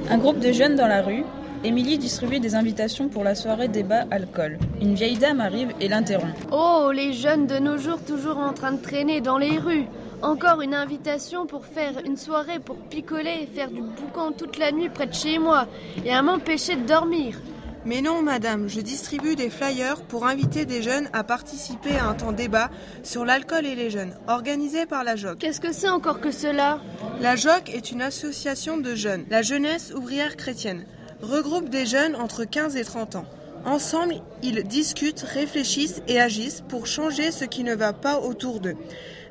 Un groupe de jeunes dans la rue. Émilie distribue des invitations pour la soirée débat alcool. Une vieille dame arrive et l'interrompt. Oh, les jeunes de nos jours toujours en train de traîner dans les rues. Encore une invitation pour faire une soirée pour picoler et faire du boucan toute la nuit près de chez moi et à m'empêcher de dormir. Mais non, madame, je distribue des flyers pour inviter des jeunes à participer à un temps débat sur l'alcool et les jeunes, organisé par la JOC. Qu'est-ce que c'est encore que cela ? La JOC est une association de jeunes, la jeunesse ouvrière chrétienne, regroupe des jeunes entre 15 et 30 ans. Ensemble, ils discutent, réfléchissent et agissent pour changer ce qui ne va pas autour d'eux.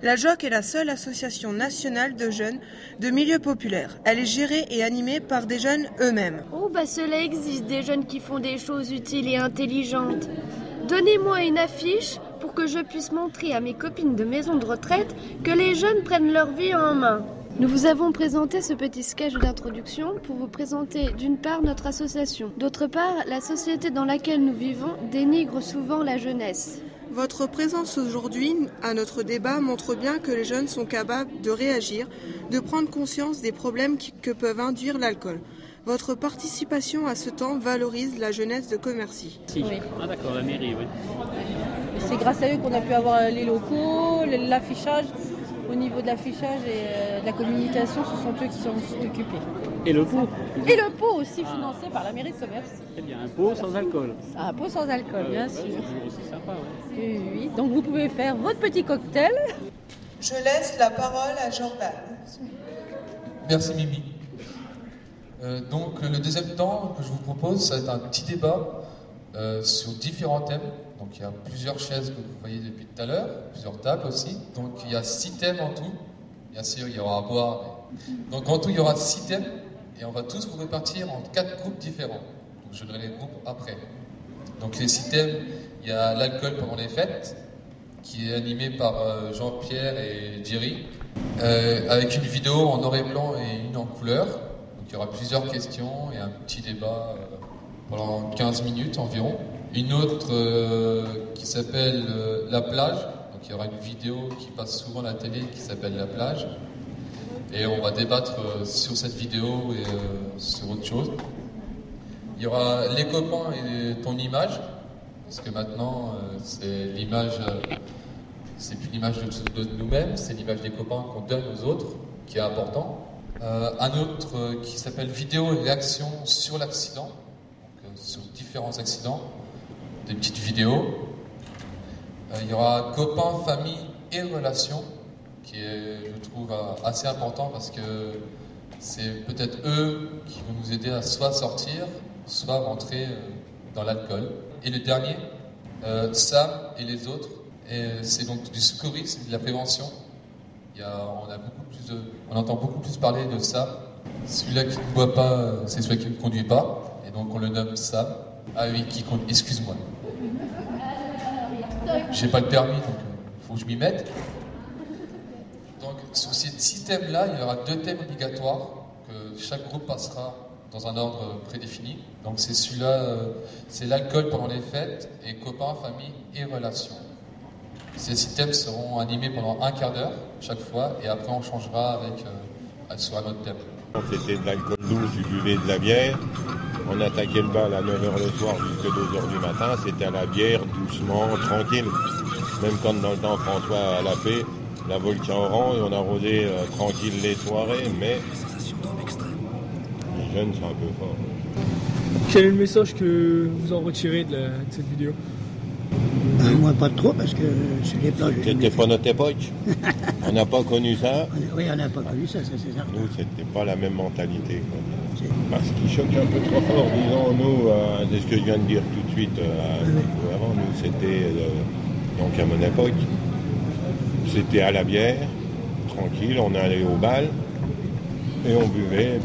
La JOC est la seule association nationale de jeunes de milieux populaires. Elle est gérée et animée par des jeunes eux-mêmes. Oh cela existe, des jeunes qui font des choses utiles et intelligentes. Donnez-moi une affiche pour que je puisse montrer à mes copines de maison de retraite que les jeunes prennent leur vie en main. Nous vous avons présenté ce petit sketch d'introduction pour vous présenter d'une part notre association. D'autre part, la société dans laquelle nous vivons dénigre souvent la jeunesse. Votre présence aujourd'hui à notre débat montre bien que les jeunes sont capables de réagir, de prendre conscience des problèmes que peuvent induire l'alcool. Votre participation à ce temps valorise la jeunesse de Commercy. Oui. Ah d'accord, la mairie, oui. C'est grâce à eux qu'on a pu avoir les locaux, l'affichage. Au niveau de l'affichage et de la communication, ce sont eux qui sont occupés. Et le pot. Et le pot aussi financé par la mairie de Somers. Eh bien, un pot sans alcool. Un pot sans alcool, bien sûr. C'est aussi sympa, ouais. Oui, donc vous pouvez faire votre petit cocktail. Je laisse la parole à Jordan. Merci Mimi. Donc le deuxième temps que je vous propose, ça va être un petit débat sur différents thèmes. Donc il y a plusieurs chaises que vous voyez depuis tout à l'heure, plusieurs tables aussi. Donc il y a 6 thèmes en tout. Bien sûr, il y aura à boire. Donc en tout, il y aura 6 thèmes et on va tous vous répartir en 4 groupes différents. Donc je donnerai les groupes après. Donc les 6 thèmes, il y a l'alcool pendant les fêtes, qui est animé par Jean-Pierre et Jerry, avec une vidéo en noir et blanc et une en couleur. Donc il y aura plusieurs questions et un petit débat pendant 15 minutes environ. Une autre qui s'appelle La plage. Donc il y aura une vidéo qui passe souvent à la télé qui s'appelle La plage. Et on va débattre sur cette vidéo et sur autre chose. Il y aura Les copains et ton image. Parce que maintenant, c'est l'image, c'est plus l'image de nous-mêmes, c'est l'image des copains qu'on donne aux autres qui est important. Un autre qui s'appelle Vidéo et réaction sur l'accident. Donc sur différents accidents. Des petites vidéos. Il y aura copains, famille et relations, qui est, je trouve, assez important parce que c'est peut-être eux qui vont nous aider à soit sortir, soit rentrer dans l'alcool. Et le dernier, Sam et les autres, et c'est donc du secourisme, de la prévention. On entend beaucoup plus parler de Sam. Celui-là qui ne boit pas, c'est celui qui ne conduit pas, et donc on le nomme Sam. Ah oui, qui conduit, excuse-moi. J'ai pas le permis, donc il faut que je m'y mette. Donc sur ces 6 thèmes-là, il y aura 2 thèmes obligatoires que chaque groupe passera dans un ordre prédéfini. Donc c'est celui-là, c'est l'alcool pendant les fêtes et copains, famille et relations. Ces 6 thèmes seront animés pendant un quart d'heure chaque fois et après on changera sur un autre thème. C'était de l'alcool doux, tu buvais de la bière. On attaquait le bal à 9h le soir jusqu'à 2h du matin. C'était à la bière, doucement, tranquille. Même quand dans le temps François a la paix, la Volca orange, on arrosait tranquille les soirées, mais les jeunes c'est un peu fort. Quel est le message que vous en retirez de cette vidéo ? Moi pas trop parce que sur les plages... C'était pas notre époque. On n'a pas connu ça. Oui, on n'a pas connu ça c'est certain. Nous, c'était pas la même mentalité. Quoi. Ce qui choque un peu trop fort, disons, nous, c'est ce que je viens de dire tout de suite avant, nous, c'était, donc à mon époque, c'était à la bière, tranquille, on allait au bal, et on buvait,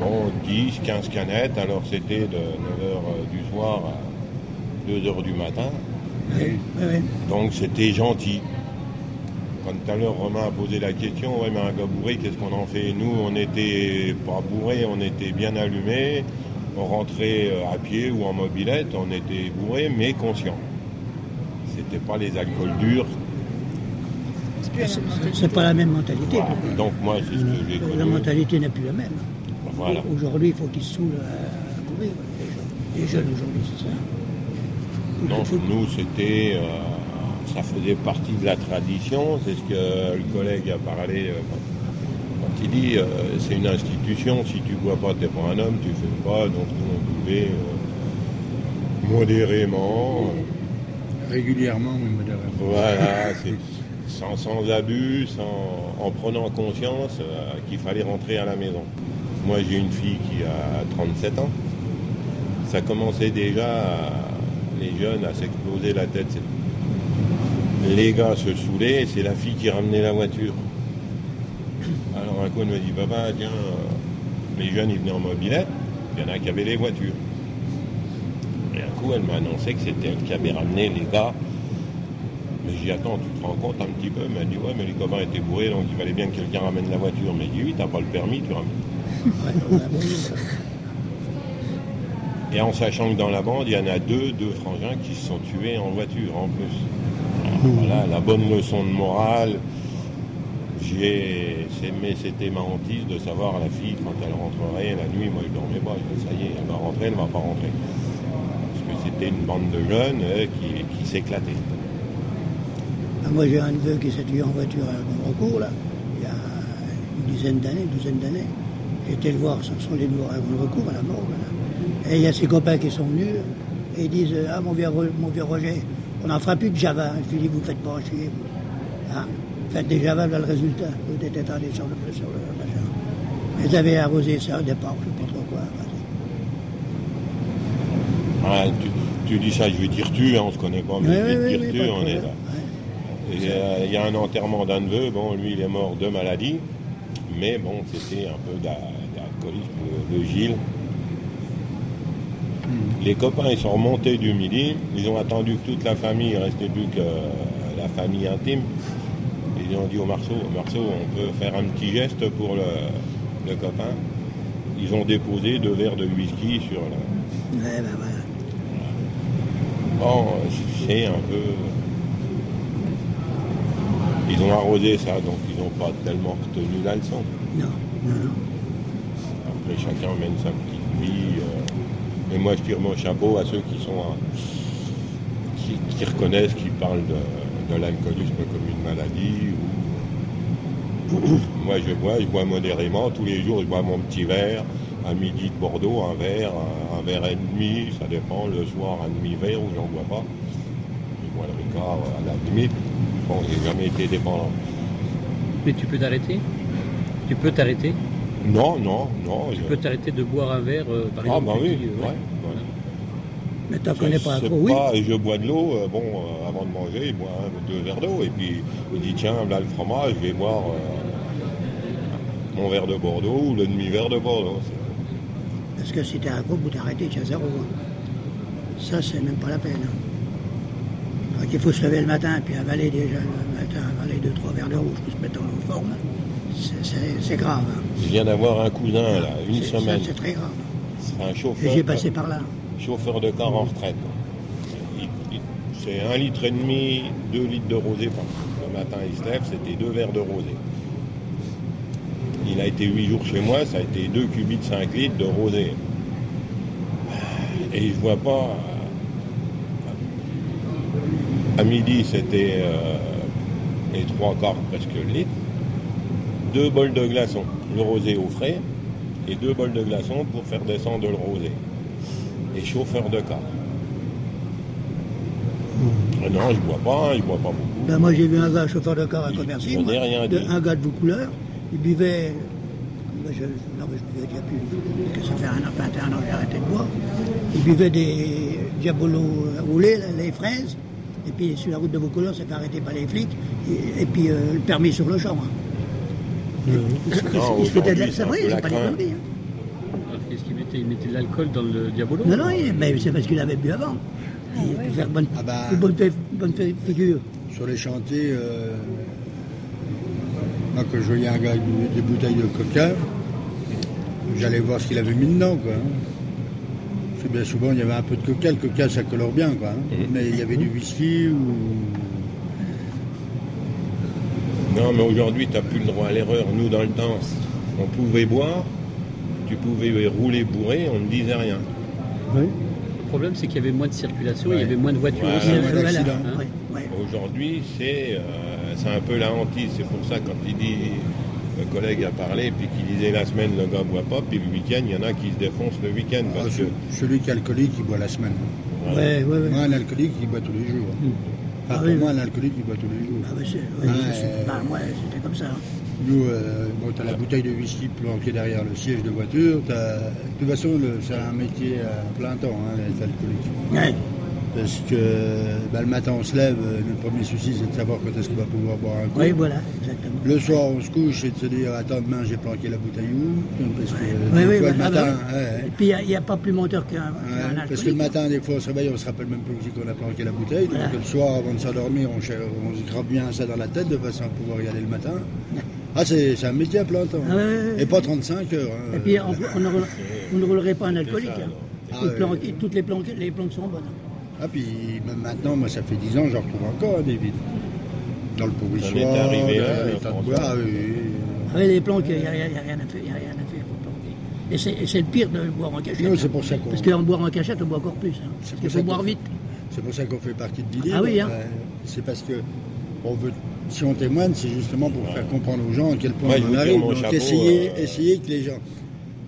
10, 15 canettes, alors c'était de 9h du soir à 2h du matin. Oui. Donc c'était gentil. Quand tout à l'heure Romain a posé la question, ouais mais un gars bourré, qu'est-ce qu'on en fait ? Nous on n'était pas bourrés, on était bien allumés, on rentrait à pied ou en mobilette, on était bourrés mais conscients. C'était pas les alcools durs. C'est pas la même mentalité. Voilà. Donc moi c'est ce que j'ai connu. La mentalité n'est plus la même. Voilà. Aujourd'hui, il faut qu'ils se saoulent à courir, les jeunes aujourd'hui, c'est ça. Non, nous, c'était... ça faisait partie de la tradition, c'est ce que le collègue a parlé quand il dit c'est une institution, si tu bois pas, t'es pas un homme, tu fais pas, donc nous on buvait modérément. Régulièrement, mais modérément. Voilà, sans abus, en prenant conscience qu'il fallait rentrer à la maison. Moi j'ai une fille qui a 37 ans, ça commençait déjà, les jeunes, à s'exploser la tête. Les gars se saoulaient, c'est la fille qui ramenait la voiture. Alors un coup, elle me dit, papa, tiens, les jeunes, ils venaient en mobilette, il y en a qui avaient les voitures. Et un coup, elle m'a annoncé que c'était elle qui avait ramené les gars. Mais j'ai dit, attends, tu te rends compte un petit peu? Elle m'a dit, ouais, mais les copains étaient bourrés, donc il fallait bien que quelqu'un ramène la voiture. Mais j'ai dit, oui, t'as pas le permis, tu ramènes. Et en sachant que dans la bande, il y en a deux frangins qui se sont tués en voiture, en plus. Voilà, la bonne leçon de morale. Mais c'était ma hantise de savoir la fille, quand elle rentrerait la nuit, moi je dormais pas, je dis, ça y est, elle va rentrer, elle va pas rentrer. Parce que c'était une bande de jeunes qui s'éclataient. Moi j'ai un neveu qui s'est tué en voiture à Gondrecourt, là, il y a une douzaine d'années. J'ai été le voir sur son lit de mort à Gondrecourt, à la morgue. Là. Et il y a ses copains qui sont venus et ils disent, ah mon vieux Roger, on n'en fera plus de Java. Je lui dis, vous faites pas en chier. Hein, faites des Java, là le résultat. Vous êtes étalés sur le machin. Ils avaient arrosé ça au départ, je ne sais pas trop quoi. Ah, tu dis ça, je vais dire tu, hein, on se connaît pas, mais je vais dire tu, on est là. Il y a un enterrement d'un neveu, bon, lui il est mort de maladie, mais bon, c'était un peu d'alcoolisme de Gilles. Les copains, ils sont remontés du midi, ils ont attendu que toute la famille, il ne restait plus que la famille intime. Ils ont dit au Marceau, on peut faire un petit geste pour le copain. Ils ont déposé 2 verres de whisky sur la... Ouais, ben voilà. Bon, c'est un peu... Ils ont arrosé ça, donc ils n'ont pas tellement retenu la leçon. Non. Après, chacun mène sa petite vie. Et moi, je tire mon chapeau à ceux qui sont... qui reconnaissent, qui parlent de l'alcoolisme comme une maladie. Moi, je bois modérément. Tous les jours, je bois mon petit verre. À midi de Bordeaux, un verre et demi, ça dépend. Le soir, un demi-verre où j'en bois pas. Je bois le Ricard à la limite. Bon, j'ai jamais été dépendant. Mais tu peux t'arrêter? Tu peux t'arrêter? Non. Tu peux t'arrêter de boire un verre, par exemple? Ah, bah oui, ouais. Mais t'en connais pas trop, oui. Je bois de l'eau, avant de manger, je bois 2 verres d'eau. Et puis, je me dis, tiens, là, le fromage, je vais boire mon verre de Bordeaux ou le demi-verre de Bordeaux. Parce que si t'es un groupe où t'es arrêté, tu as 0. Ça, c'est même pas la peine. Donc, il faut se lever le matin, puis avaler déjà le matin, avaler 2-3 verres de rouge pour se mettre en forme. C'est grave. Hein. Je viens d'avoir un cousin, là, une semaine. C'est très grave. C'est un chauffeur. Et j'ai passé par là. Chauffeur de car en retraite. C'est 1,5 litre, 2 litres de rosé par jour. Le matin, il se lève, c'était 2 verres de rosé. Il a été 8 jours chez moi, ça a été 2 cubis de 5 litres de rosé. Et je vois pas... À midi, c'était les 3 quarts, presque le litre. 2 bols de glaçons, le rosé au frais, et 2 bols de glaçons pour faire descendre le rosé. Et chauffeur de car. Non, je bois pas beaucoup. Ben moi j'ai vu un gars chauffeur de car à Commercy, un gars de Vaucouleurs, il buvait, je buvais déjà plus, que ça fait 21 ans que j'ai arrêté de boire, il buvait des diabolos roulés, là, les fraises, et puis sur la route de Vaucouleurs, ça fait arrêter par les flics, et puis le permis sur le champ. Hein. C'est vrai, c'est pas des conneries. Qu'est-ce qu'il mettait? Il mettait de l'alcool dans le diabolo? Non, mais c'est parce qu'il avait bu avant. Il peut faire bonne figure. Sur les chantiers, moi quand je voyais un gars avec des bouteilles de coca, j'allais voir ce qu'il avait mis dedans, quoi. Parce que bien souvent il y avait un peu de coca, le coca ça colore bien, quoi. Mais il y avait du whisky ou... Non, mais aujourd'hui, tu n'as plus le droit à l'erreur. Nous, dans le temps, on pouvait boire. tu pouvais rouler bourré, on ne disait rien. Oui. Le problème, c'est qu'il y avait moins de circulation, Ouais. il y avait moins de voitures Ouais, aussi. ouais, d'accidents. Hein. Aujourd'hui, c'est un peu la hantise. C'est pour ça, quand il dit, le collègue a parlé, puis qu'il disait la semaine, le gars ne boit pas, puis le week-end, il y en a qui se défoncent le week-end. Ah, Parce que, celui qui est alcoolique, il boit la semaine. Ouais. Moi, un alcoolique, il boit tous les jours. Enfin, pour moi, un alcoolique, il boit tous les jours. Ah, moi, c'était comme ça. Nous, tu as la bouteille de whisky planquée derrière le siège de voiture. De toute façon, c'est un métier à plein temps, être alcoolique. Ouais. Parce que le matin, on se lève, notre premier souci, c'est de savoir quand est-ce qu'on va pouvoir boire un coup. Oui, voilà, exactement. Le soir, on se couche et de se dire, attends, demain, j'ai planqué la bouteille où? Parce que Le matin... Et puis, il n'y a pas plus menteur qu'un alcoolique. Parce que le matin, des fois, on se réveille, on ne se rappelle même plus aussi qu'on a planqué la bouteille. Voilà. Donc le soir, avant de s'endormir, on se grappe bien ça dans la tête de façon à pouvoir y aller le matin. Ah, c'est un métier à plein temps. Et pas 35 heures. Et puis, on ne roulerait pas un alcoolique. Toutes les planques sont bonnes. Ah, puis même maintenant, moi, ça fait 10 ans, je retrouve encore des vides. Dans le pourrissoir, Ça m'est arrivé là, l'état de bois, Avec les planques, il n'y a rien à faire. Il n'y a rien à faire pour planquer. Et c'est le pire de boire en cachette. Non, c'est pour ça qu'on... Parce qu'en boire en cachette, on boit encore plus. Parce qu'il faut boire vite. C'est pour ça qu'on fait partie de l'idée. Ah oui, hein. C'est parce que on veut, si on témoigne, c'est justement pour faire comprendre aux gens à quel point Ouais, on arrive. Donc chapeau, essayer que les gens...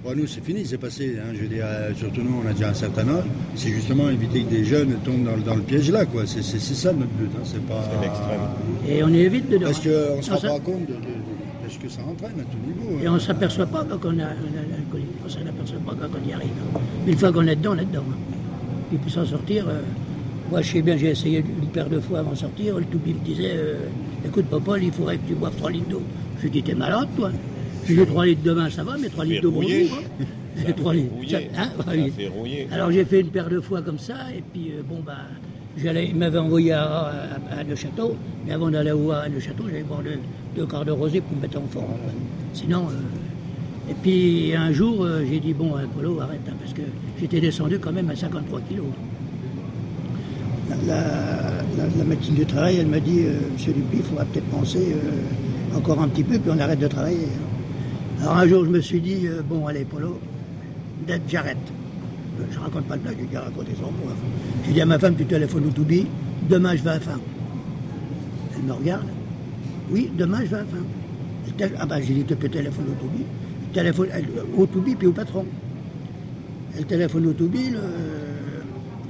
Bon, nous, c'est fini, c'est passé. Je veux dire, surtout nous, on a déjà un certain âge. C'est justement éviter que des jeunes tombent dans le piège là, quoi. C'est ça notre but. C'est pas... C'est l'extrême. Et on évite dedans. Parce qu'on ne se rend pas compte de ce que ça entraîne à tout niveau. Et on ne s'aperçoit pas quand on a un alcoolique. On ne s'aperçoit pas quand on y arrive. Une fois qu'on est dedans, on est dedans. Et puis sans sortir, moi je sais bien, j'ai essayé une paire de fois avant de sortir. Le toubib me disait, écoute Popol, il faudrait que tu boives 3 litres d'eau. Je lui ai dit, t'es malade toi? Si j'ai 3 litres de vin, ça va, mais 3 litres d'eau, bonjour. J'ai 3 litres. Ça fait rouiller. Alors j'ai fait une paire de fois comme ça, et puis il m'avait envoyé à Neuchâteau, mais avant d'aller à Neuchâteau, j'allais boire 2 quarts de rosé pour me mettre en forme. Sinon, et puis un jour, j'ai dit, bon, Polo, arrête, parce que j'étais descendu quand même à 53 kilos. La médecine du travail, elle m'a dit, monsieur Dupuis, il faudra peut-être penser encore un petit peu, puis on arrête de travailler. Alors un jour, je me suis dit, bon, allez, Polo, j'arrête. Je raconte pas de blague, j'ai déjà raconté 100 fois. J'ai dit à ma femme, tu téléphones au Toubi, demain je vais à fin. Elle me regarde, oui, demain je vais à fin. Ah ben j'ai dit, tu peux téléphoner au Toubi. Téléphone au Toubi puis au patron. Elle téléphone au Toubi,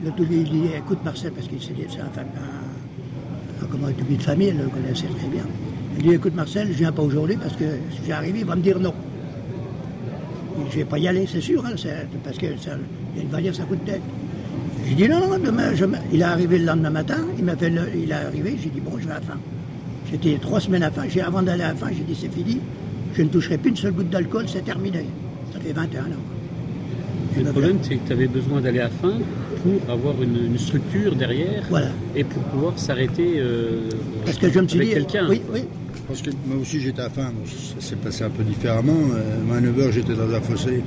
le Toubi il dit, écoute Marcel, parce que c'est un Toubi de famille, elle le connaissait très bien. Elle dit, écoute Marcel, je viens pas aujourd'hui parce que si j'arrive, il va me dire non. Je vais pas y aller, c'est sûr, parce que il va dire ça coûte tête. J'ai dit non, demain, il est arrivé le lendemain matin, il est arrivé, j'ai dit bon, je vais à la fin. J'étais 3 semaines à fin, avant d'aller à la fin, j'ai dit c'est fini, je ne toucherai plus une seule goutte d'alcool, c'est terminé. Ça fait 21 ans. Le problème, c'est que tu avais besoin d'aller à fin pour avoir une structure derrière, voilà. Et pour pouvoir s'arrêter parce que je me suis avec dit, quelqu'un. Oui. Parce que moi aussi j'étais à faim, bon, ça s'est passé un peu différemment. Moi à 9h j'étais dans un fossé.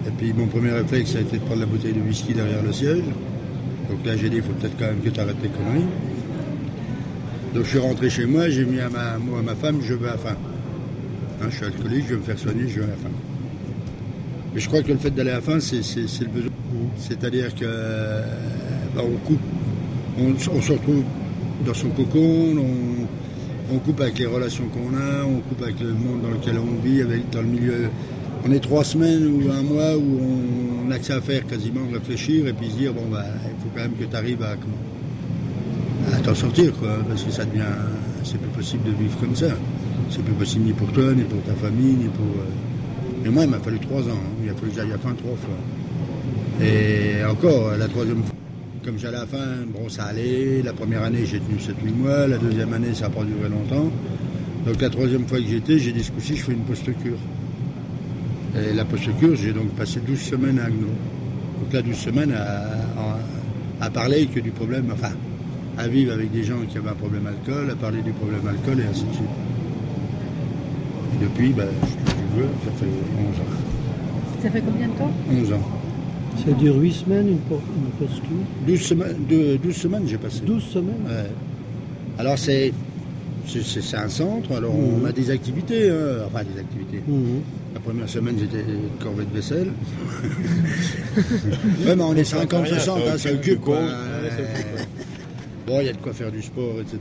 Et puis mon premier réflexe ça a été de prendre la bouteille de whisky derrière le siège. Donc là j'ai dit il faut peut-être quand même que tu arrêtes tes conneries. Donc je suis rentré chez moi, j'ai mis à ma femme, je vais à faim. Je suis alcoolique, je vais me faire soigner, je vais à faim. Mais je crois que le fait d'aller à faim c'est le besoin. C'est-à-dire que on coupe, on se retrouve dans son cocon, on coupe avec les relations qu'on a, on coupe avec le monde dans lequel on vit, dans le milieu. On est 3 semaines ou 1 mois où on n'a que ça à faire quasiment, réfléchir et puis se dire, il faut quand même que tu arrives à t'en sortir, quoi, parce que ça devient, c'est plus possible de vivre comme ça. C'est plus possible ni pour toi, ni pour ta famille, ni pour... Et moi, il m'a fallu 3 ans, il a fallu que j'aille à fin 3 fois. Et encore, la 3e fois, comme j'allais à la fin, bon, ça allait. La première année, j'ai tenu 7-8 mois. La 2e année, ça n'a pas duré longtemps. Donc la 3e fois que j'étais, j'ai dit ce coup-ci, je fais une post-cure. Et la post-cure, j'ai donc passé 12 semaines à Agno. Donc là, 12 semaines à parler que du problème, enfin, à vivre avec des gens qui avaient un problème alcool, à parler du problème alcool et ainsi de suite. Et depuis, je veux, ça fait 11 ans. Ça fait combien de temps? 11 ans. Ça dure 8 semaines, une post-cure. 12 semaines j'ai passé. 12 semaines ouais. Alors c'est c'est un centre, alors on a des activités, enfin des activités. La première semaine, j'étais corvée de vaisselle. Ouais, mais on est 50-60, ça occupe quoi. Bon, il y a de quoi faire du sport, etc.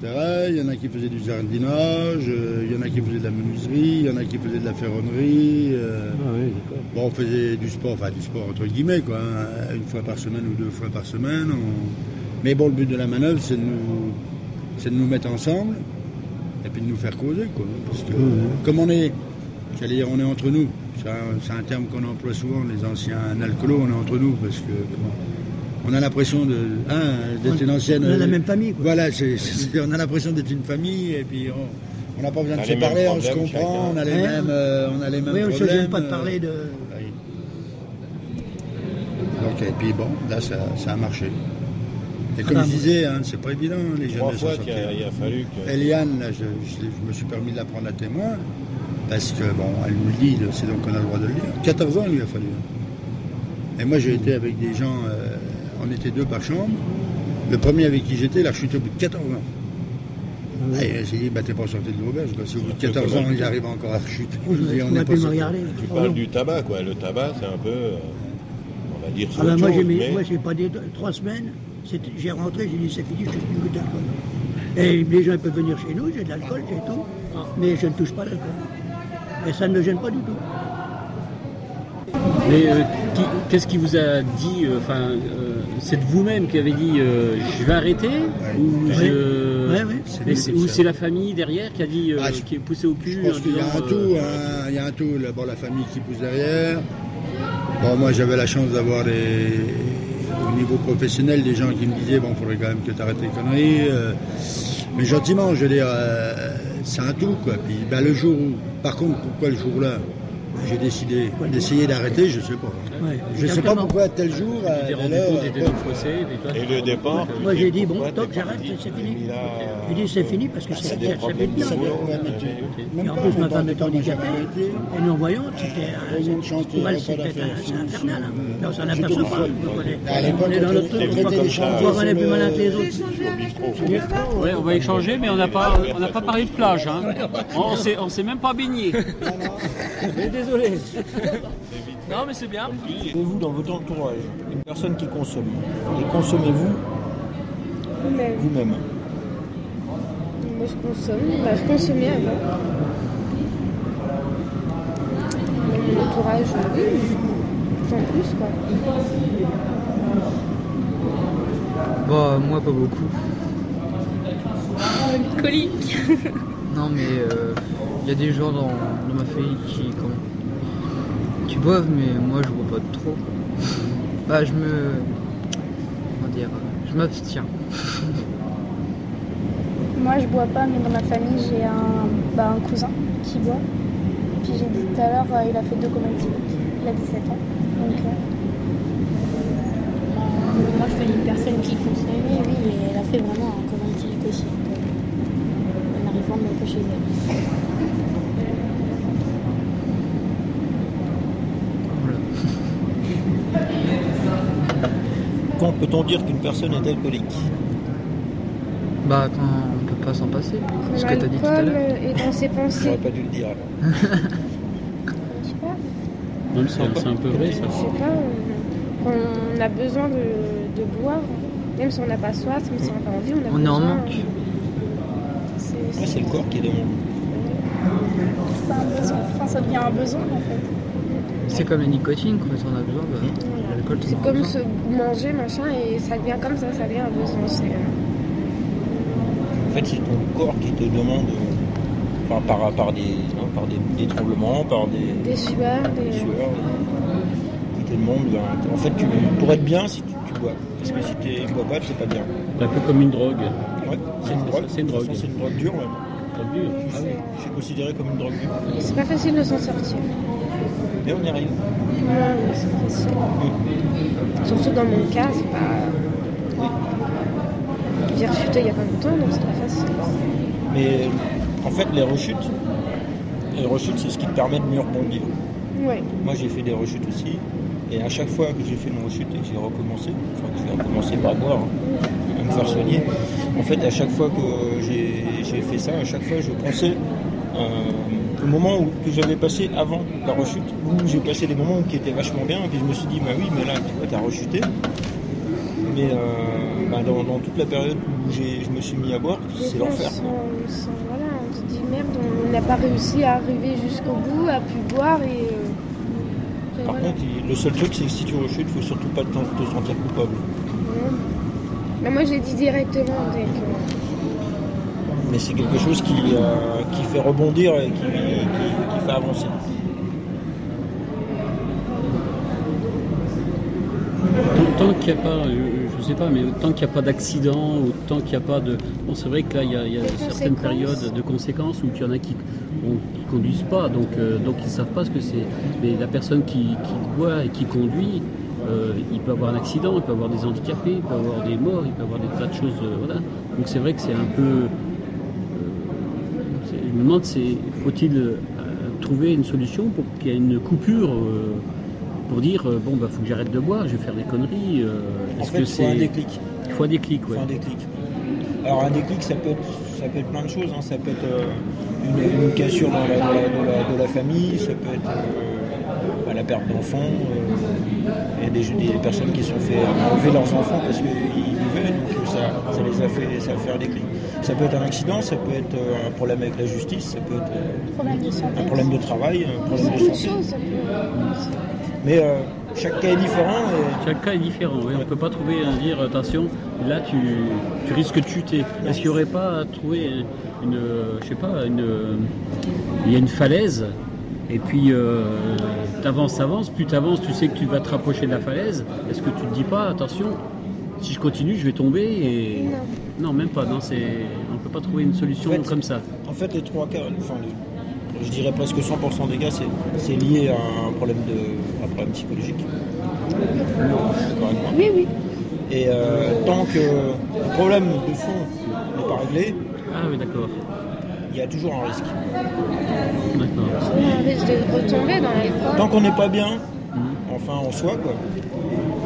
Il y en a qui faisaient du jardinage, il y en a qui faisaient de la menuiserie, il y en a qui faisaient de la ferronnerie. Bon, on faisait du sport entre guillemets, quoi, hein, une fois par semaine ou 2 fois par semaine. Mais bon, le but de la manœuvre, c'est de nous mettre ensemble et puis de nous faire causer, quoi. Parce que, comme on est entre nous. C'est un terme qu'on emploie souvent, les anciens alcoolos, on est entre nous, parce que on a l'impression d'être une ancienne... On a la même famille, quoi. Voilà, on a l'impression d'être une famille, et puis on n'a pas besoin de se parler, on se comprend, on a les mêmes problèmes. Oui, on ne se gêne pas de parler de... Donc, et puis bon, là, ça a marché. Et comme je disais, c'est pas évident, les jeunes. 3 fois qu'il a fallu que... Eliane, là, je me suis permis de la prendre à témoin, parce que, bon, elle nous le dit, c'est donc qu'on a le droit de le dire. 14 ans, il lui a fallu. Et moi, j'ai été avec des gens, on était 2 par chambre. Le premier avec qui j'étais, il a chuté au bout de 14 ans. Et j'ai dit, t'es pas sorti de l'auberge, si au bout de 14 ans, il arrive encore à chuter. On a pu me regarder. Tu parles du tabac, quoi. Le tabac, c'est un peu, on va dire, sur moi, mais... j'ai pas dit 3 semaines. J'ai rentré, j'ai dit c'est fini, je ne touche plus d'alcool. Et les gens peuvent venir chez nous, j'ai de l'alcool, j'ai tout, mais je ne touche pas d'alcool. Et ça ne me gêne pas du tout. Mais qu'est-ce qui vous a dit, c'est de vous-même qui avez dit je vais arrêter ou c'est la famille derrière qui a dit qui est poussé au cul? Je pense qu'il y a un tout, il y a un tout. D'abord la famille qui pousse derrière. Bon, moi j'avais la chance d'avoir au niveau professionnel, des gens qui me disaient, il faudrait quand même que tu arrêtes les conneries. Mais gentiment, je veux dire, c'est un tout, quoi. Puis le jour où, par contre, pourquoi le jour-là, j'ai décidé d'essayer d'arrêter, je sais pas. Je sais pas pourquoi tel jour, et le départ. Moi j'ai dit, top, j'arrête, c'est fini. J'ai dit, c'est fini parce que ça fait bien. Et en plus, ma femme est handicapée, et non-voyante, pour elle, c'est infernal. Mais on s'en aperçoit pas. On est dans notre truc, on voit qu'on est plus malin que les autres. Oui, on va échanger, mais on n'a pas parlé de plage. Hein. On s'est même pas baigné. Désolé. Non, mais c'est bien. Et vous, dans votre entourage, une personne qui consomme, et consommez-vous vous-même? Moi, je consomme. Je consommais avant. Dans mon entourage, sans plus, quoi. Moi, pas beaucoup. Alcoolique. Non, mais il y a des gens dans ma famille qui boivent, mais moi je bois pas trop. Je m'abstiens. Moi je bois pas, mais dans ma famille j'ai un cousin qui boit. Puis j'ai dit tout à l'heure, il a fait 2 comas éthyliques. Il a 17 ans. Donc, moi je connais une personne qui consommait, oui, et elle a fait vraiment un coma éthylique aussi. En arrivant même pas chez elle. Quand peut-on dire qu'une personne est alcoolique? Quand on peut pas s'en passer. Ce que tu as dit tout à l'heure. Et dans ses pensées. J'aurais pas dû le dire. Je sais pas. Non, c'est un peu vrai ça. Je sais pas. On a besoin de boire, même si on n'a pas soif, même si on n'a pas envie, on est en manque. C'est le corps qui demande. C'est un besoin. Enfin, ça devient un besoin en fait. C'est comme la nicotine, quand on a besoin l'alcool. C'est comme se manger, machin, et ça devient comme ça devient un besoin. En fait, c'est ton corps qui te demande, par des tremblements, par des sueurs, qui te demandent. En fait, pour être bien, si tu bois. Parce que si tu bois pas, c'est pas bien. C'est un peu comme une drogue. Ouais, c'est une drogue. C'est une drogue. C'est une drogue dure, même. C'est considéré comme une drogue dure. Et c'est pas facile de s'en sortir. Mais on y arrive. Ouais, c'est facile. Surtout dans mon cas, c'est pas... J'ai rechuté il y a pas longtemps, donc c'est pas facile. Mais en fait, les rechutes, c'est ce qui te permet de mieux rebondir. Ouais. Moi, j'ai fait des rechutes aussi. Et à chaque fois que j'ai fait une rechute et que j'ai recommencé, par boire, à me faire soigner, en fait, à chaque fois que j'ai fait ça, à chaque fois, je pensais au moment que j'avais passé avant la rechute, où j'ai passé des moments qui étaient vachement bien, et puis je me suis dit, bah oui, mais là, tu vois, t'as rechuté. Mais dans toute la période où je me suis mis à boire, c'est l'enfer. Voilà, on se dit merde, on n'a pas réussi à arriver jusqu'au bout, à plus boire et. Par contre, le seul truc, c'est que si tu rechutes, il faut surtout pas te sentir coupable. Mais moi, j'ai dit directement. Mais c'est quelque chose qui fait rebondir et qui fait avancer. Tant qu'il n'y a pas, je sais pas, mais tant qu'il n'y a pas d'accident, ou tant qu'il n'y a pas de... Bon, c'est vrai que là, il y a certaines périodes de conséquences où il y en a qui conduisent pas, donc ils ne savent pas ce que c'est. Mais la personne qui boit et qui conduit, il peut avoir un accident, il peut avoir des handicapés, il peut avoir des morts, il peut avoir des tas de choses. Voilà. Donc c'est vrai que c'est un peu... je me demande, faut-il trouver une solution pour qu'il y ait une coupure pour dire bon bah faut que j'arrête de boire, je vais faire des conneries. En fait, il faut un déclic. Il faut un déclic, ouais. Il faut un déclic. Alors un déclic, ça peut être plein de choses. Hein. Ça peut être une cassure de la famille, ça peut être la perte d'enfants. Il y a des personnes qui se sont fait enlever leurs enfants parce qu'ils buvaient, donc ça les a fait un déclic. Ça peut être un accident, ça peut être un problème avec la justice, ça peut être un problème de travail, un problème de santé. Mais chaque cas est différent. Chaque cas est différent, oui. On ne peut pas trouver dire attention, là tu risques de chuter. Est-ce qu'il n'y aurait pas à trouver il y a une falaise, et puis t'avances, plus t'avances, tu sais que tu vas te rapprocher de la falaise. Est-ce que tu te dis pas, attention, si je continue, je vais tomber et... Non, même pas, on ne peut pas trouver une solution comme ça. En fait, les trois cas, je dirais presque 100% des cas, c'est lié à un problème psychologique. Oui. Et tant que le problème de fond n'est pas réglé, il y a toujours un risque. D'accord. Un risque de retomber dans l'alcool. Tant qu'on n'est pas bien, enfin en soi, quoi,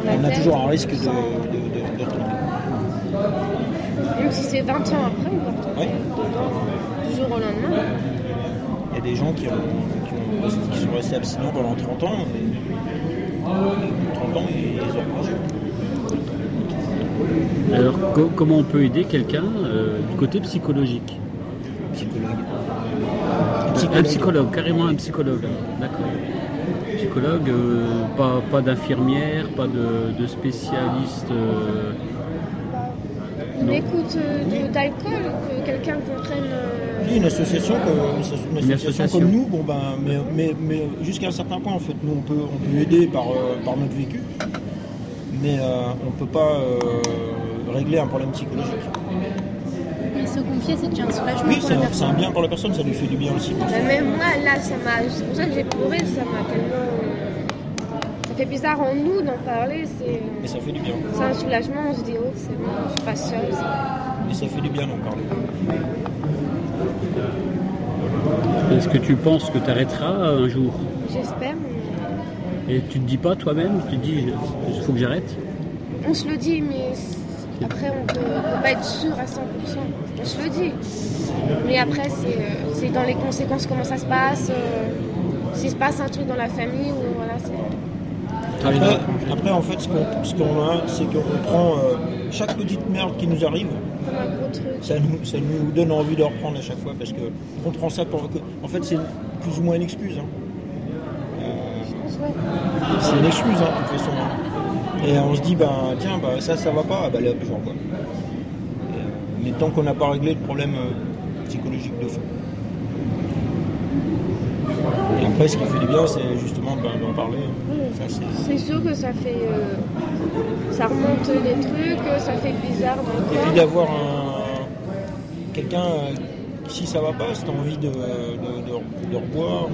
on a toujours un risque de retomber. Même si c'est 20 ans après, on va retomber du jour au lendemain. Il y a des gens qui sont restés abstinents pendant 30 ans, et 30 ans, ils ont changé. Alors, comment on peut aider quelqu'un du côté psychologique? Un psychologue, carrément un psychologue. D'accord. Psychologue, pas d'infirmière, pas de spécialiste. Une écoute d'alcool, que quelqu'un comprenne. Une association comme nous, mais jusqu'à un certain point, en fait, nous on peut aider par notre vécu, mais on ne peut pas régler un problème psychologique. Et se confier, c'est déjà un soulagement. Oui, c'est un bien pour la personne, ça lui fait du bien aussi. Même moi, là, c'est pour ça que j'ai pleuré, ça m'a tellement. Ça fait bizarre en nous d'en parler. Mais ça fait du bien. C'est un soulagement, on se dit, oh, c'est bon, je suis pas seule. Mais ça fait du bien d'en parler. Est-ce que tu penses que tu arrêteras un jour? J'espère. Et tu te dis pas toi-même, tu te dis, il faut que j'arrête? On se le dit, mais après, on peut pas être sûr à 100%. On se le dit. Mais après, c'est dans les conséquences, comment ça se passe. S'il se passe un truc dans la famille, ou voilà, c'est... Après, en fait, ce qu'on a, c'est qu'on prend chaque petite merde qui nous arrive. Comme un gros truc. Ça nous donne envie de reprendre à chaque fois, parce qu'on prend ça pour... En fait, c'est plus ou moins une excuse. C'est une excuse, de toute façon. Et on se dit, tiens, ça va pas, là, je revois. Mais tant qu'on n'a pas réglé le problème psychologique de fond. Et après, ce qui fait du bien, c'est justement d'en parler. C'est sûr que ça fait... ça remonte des trucs, ça fait bizarre dans le corps. Et puis d'avoir quelqu'un... si ça va pas, si tu as envie de reboire,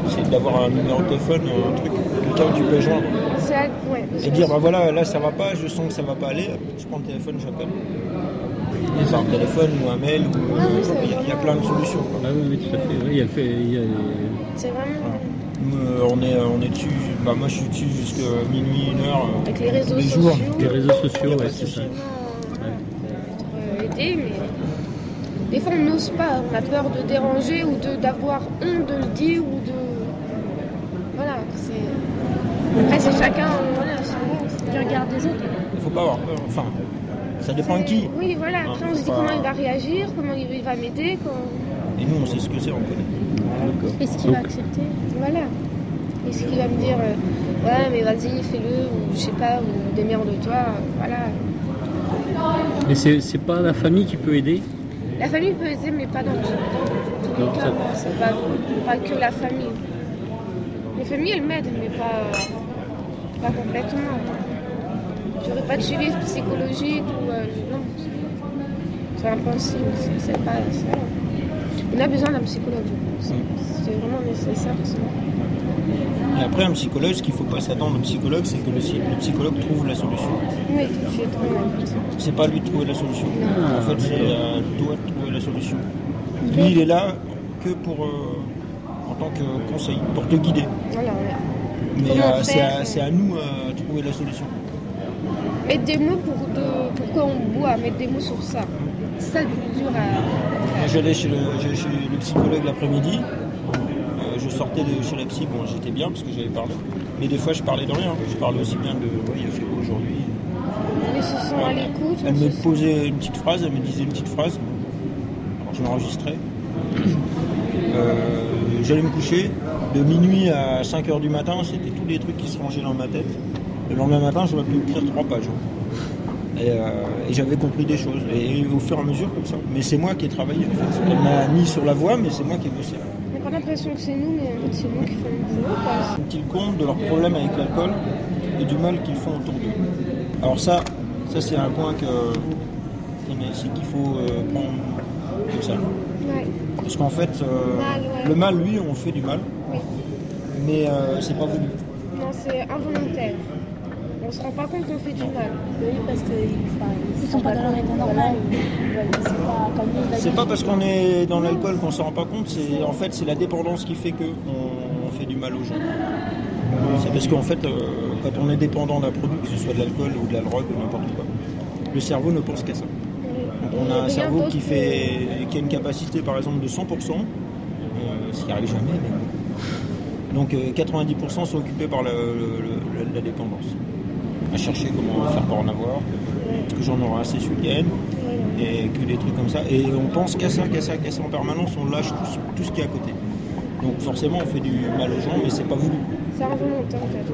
c'est d'avoir un numéro de téléphone, un truc, quelqu'un que tu peux joindre. Et dire, voilà, là ça va pas, je sens que ça va pas aller, je prends le téléphone, j'appelle. Par téléphone ou un mail, il y a plein de solutions. Ah oui, tout à fait. Oui, c'est vraiment... On est dessus Bah moi je suis dessus jusqu'à minuit, 1h. Avec les réseaux les sociaux. jours. Les réseaux sociaux, ouais, c'est ça. Être aidé, mais des fois on n'ose pas, on a peur de déranger ou d'avoir honte de le dire ou de. Voilà, après c'est chacun, voilà, c'est le regard des autres. Il faut pas avoir peur, enfin, ça dépend de qui. Oui, voilà, après on se dit comment il va réagir, comment il va m'aider. Et nous on sait ce que c'est, on connaît. Est-ce qu'il va accepter? Voilà. Est-ce qu'il va me dire ouais mais vas-y fais-le ou je sais pas ou démerde-toi, voilà. Mais c'est pas la famille qui peut aider? La famille peut aider mais pas dans tous les cas, c'est pas que la famille. Les familles elles m'aident mais pas complètement. J'aurais pas de suivi psychologique ou non. C'est impossible, c'est pas ça. On a besoin d'un psychologue, je pense. C'est vraiment nécessaire. Et après, un psychologue, ce qu'il ne faut pas s'attendre au psychologue, c'est que le psychologue trouve la solution. Oui, j'ai trouvé la solution. C'est pas lui de trouver la solution. En fait, c'est à toi de trouver la solution. Lui, il est là que pour, en tant que conseil, pour te guider. Voilà, mais c'est à nous de trouver la solution. Mettre des mots pourquoi on boit, mettre des mots sur ça. C'est ça le plus dur à... J'allais chez le psychologue l'après-midi. Je sortais de chez la psy, bon j'étais bien parce que j'avais parlé. Mais des fois je parlais de rien. Je parlais aussi bien de il a fait beau aujourd'hui. Ils se sont à l'écoute. Elle me posait une petite phrase, elle me disait une petite phrase. Alors je l'enregistrais. J'allais me coucher. De minuit à 5h du matin, c'était tous les trucs qui se rangeaient dans ma tête. Le lendemain matin, j'aurais pu écrire 3 pages. Et j'avais compris des choses. Et au fur et à mesure, comme ça. Mais c'est moi qui ai travaillé, en fait. Elle m'a mis sur la voie, mais c'est moi qui ai bossé. On n'a pas l'impression que c'est nous, mais en fait, c'est nous qui faisons le boulot. Sont-ils compte de leurs problèmes avec l'alcool et du mal qu'ils font autour d'eux? Alors ça c'est un point c'est qu'il faut prendre comme ça. Ouais. Parce qu'en fait, le mal, lui, on fait du mal. Oui. Mais c'est pas voulu. Non, c'est involontaire. On se rend pas compte qu'on fait du mal. Oui, parce qu'ils sont pas dans leur état normal. C'est pas parce qu'on est dans l'alcool qu'on s'en rend pas compte. C'est la dépendance qui fait qu'on fait du mal aux gens. C'est parce qu'en fait, quand on est dépendant d'un produit, que ce soit de l'alcool ou de la drogue ou n'importe quoi, le cerveau ne pense qu'à ça. Donc on a un cerveau qui a une capacité par exemple de 100%, ce qui arrive jamais. Mais... Donc 90% sont occupés par la dépendance. À chercher comment faire pour en avoir, que j'en aurai assez ce week-end, et que des trucs comme ça. Et on pense qu'à ça en permanence, on lâche tout ce qui est à côté. Donc forcément on fait du mal aux gens, mais c'est pas voulu. C'est involontaire en fait.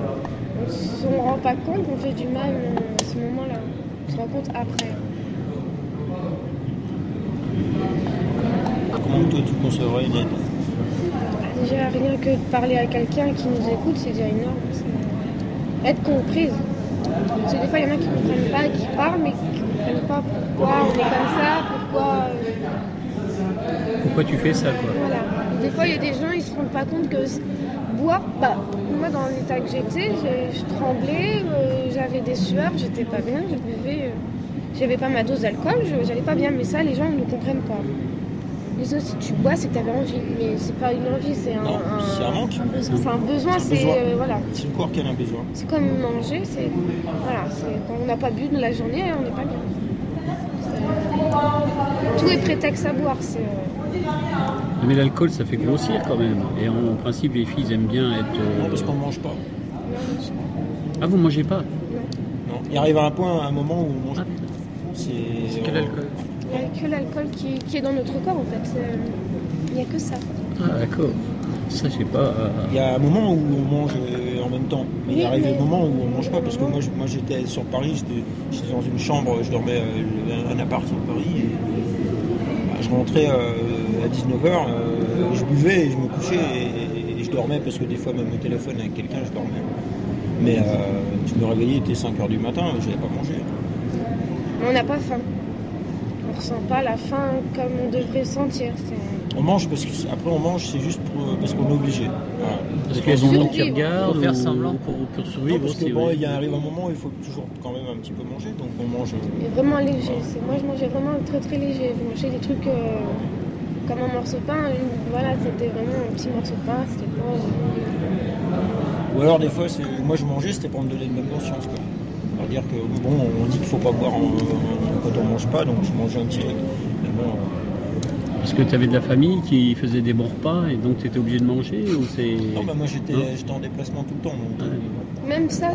On ne rend pas compte qu'on fait du mal à ce moment-là. On se rend compte après. Comment toi tu concevrais une aide? Déjà rien que de parler à quelqu'un qui nous écoute, c'est déjà énorme. Être comprise. Parce que des fois il y en a qui ne comprennent pas, qui parlent, mais qui ne comprennent pas pourquoi on est comme ça, pourquoi tu fais ça quoi. Voilà. Des fois il y a des gens, ils ne se rendent pas compte que boire, moi dans l'état que j'étais, je tremblais, j'avais des sueurs, j'étais pas bien, je buvais, j'avais pas ma dose d'alcool, j'allais pas bien, mais ça les gens ne comprennent pas. Les autres, si tu bois, c'est que tu avais envie, mais c'est pas une envie, c'est un manque. C'est un besoin, voilà. C'est le corps qui en a besoin. C'est comme manger, quand on n'a pas bu de la journée, on n'est pas bien. Tout est prétexte à boire. Mais l'alcool, ça fait grossir quand même. Et en principe, les filles aiment bien être. Non, parce qu'on ne mange pas. Ah, vous ne mangez pas? Non. Il arrive à un moment où on mange. C'est quel alcool? Il n'y a que l'alcool qui est dans notre corps en fait. Il n'y a que ça. Ah d'accord. Ça je sais pas. Il y a un moment où on mange en même temps. Mais il arrive un moment où on ne mange pas. Parce que moi j'étais sur Paris, j'étais dans une chambre, je dormais un appart sur Paris. Et, je rentrais à 19h, je buvais et je me couchais et je dormais parce que des fois même au téléphone avec quelqu'un je dormais. Mais je me réveillais, il était 5h du matin, je n'avais pas mangé. On n'a pas faim. On ne ressent pas la faim comme on devrait sentir. On mange parce qu'après on mange, c'est juste parce qu'on est obligé. Voilà. Parce qu'il y a des gens qui regardent pour faire semblant pour survivre. Non, parce que il arrive un moment où il faut toujours quand même un petit peu manger, donc on mange. Mais vraiment léger. Moi je mangeais vraiment très très léger. Je mangeais des trucs comme un morceau de pain. Voilà, c'était vraiment un petit morceau de pain. C'était pas. Ou alors des fois, moi je mangeais, c'était pour me donner une bonne conscience, quoi. C'est-à-dire que bon, on dit qu'il faut pas boire quand on mange pas, donc je mangeais un petit truc. Mais bon, Est-ce que tu avais de la famille qui faisait des bons repas et donc tu étais obligé de manger ou c'est... Non, bah moi j'étais en déplacement tout le temps. Donc... Même ça,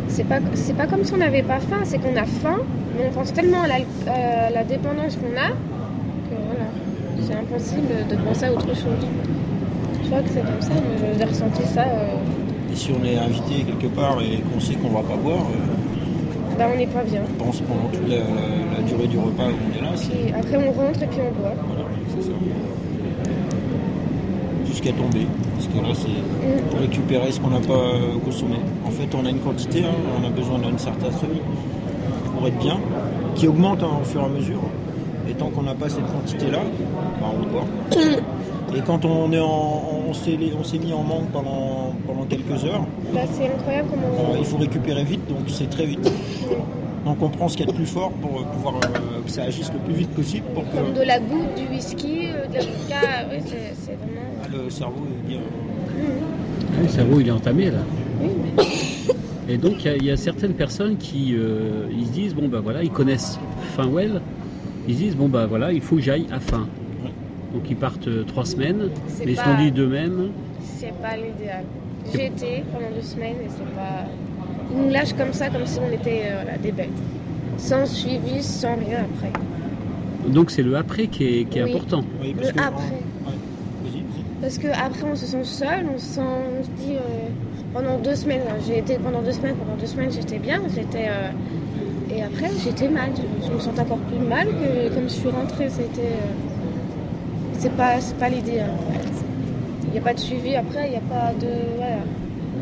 c'est pas comme si on n'avait pas faim, c'est qu'on a faim, mais on pense tellement à la dépendance qu'on a que voilà, c'est impossible de penser à autre chose. Je crois que c'est comme ça, mais j'ai ressenti ça. Et si on est invité quelque part et qu'on sait qu'on va pas boire, bah on n'est pas bien. Je pense pendant toute la durée du repas où on est là. Et après on rentre et puis on boit. Voilà, c'est ça. Jusqu'à tomber. Parce que là c'est pour récupérer ce qu'on n'a pas consommé. En fait on a une quantité, on a besoin d'un certain seuil pour être bien, qui augmente au fur et à mesure. Et tant qu'on n'a pas cette quantité-là, bah, on boit. Et quand on s'est mis en manque pendant quelques heures, bah, c'est incroyable comment... il faut récupérer vite, donc c'est très vite. Donc on prend ce qu'il y a de plus fort pour pouvoir que ça agisse le plus vite possible. Comme de la goutte, du whisky, de la vodka, ouais, c'est vraiment... Le cerveau est bien... Le cerveau il est entamé là. Oui. Et donc il y a certaines personnes qui ils se disent, bon bah voilà, ils connaissent Finwell, ils se disent, bon bah voilà, il faut que j'aille à Fin. Donc ils partent 3 semaines, mais ils se sont dit d'eux-mêmes. C'est pas l'idéal. J'ai été pendant 2 semaines et c'est pas... Ils nous lâchent comme ça, comme si on était des bêtes. Sans suivi, sans rien après. Donc c'est le après qui est important. Oui, parce le après. Parce qu'après on se sent seul, on se dit... pendant 2 semaines, j'ai été pendant 2 semaines, j'étais bien, et après j'étais mal. Je me sentais encore plus mal que comme je suis rentrée, c'était... C'est pas l'idéal. Il n'y a pas de suivi après, il n'y a pas de... Voilà.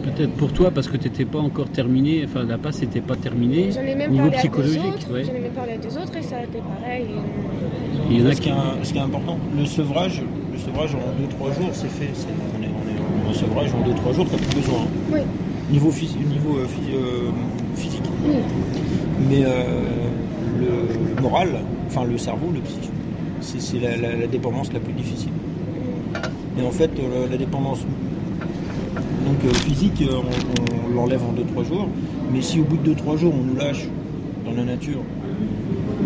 Peut-être pour toi, parce que tu n'étais pas encore terminé, enfin la passe n'était pas terminée, j'en ai même niveau parlé psychologique. À des autres, J'en ai même parlé à des autres et ça a été pareil. Il y en a ce qui est important, le sevrage en 2-3 jours, c'est fait. On est en sevrage en 2-3 jours, tu n'as plus besoin. Oui. Niveau physique. Oui. Mais le moral, enfin le cerveau, le psychique, c'est la dépendance la plus difficile. Et en fait, la dépendance donc, physique, on l'enlève en 2-3 jours. Mais si au bout de 2-3 jours, on nous lâche dans la nature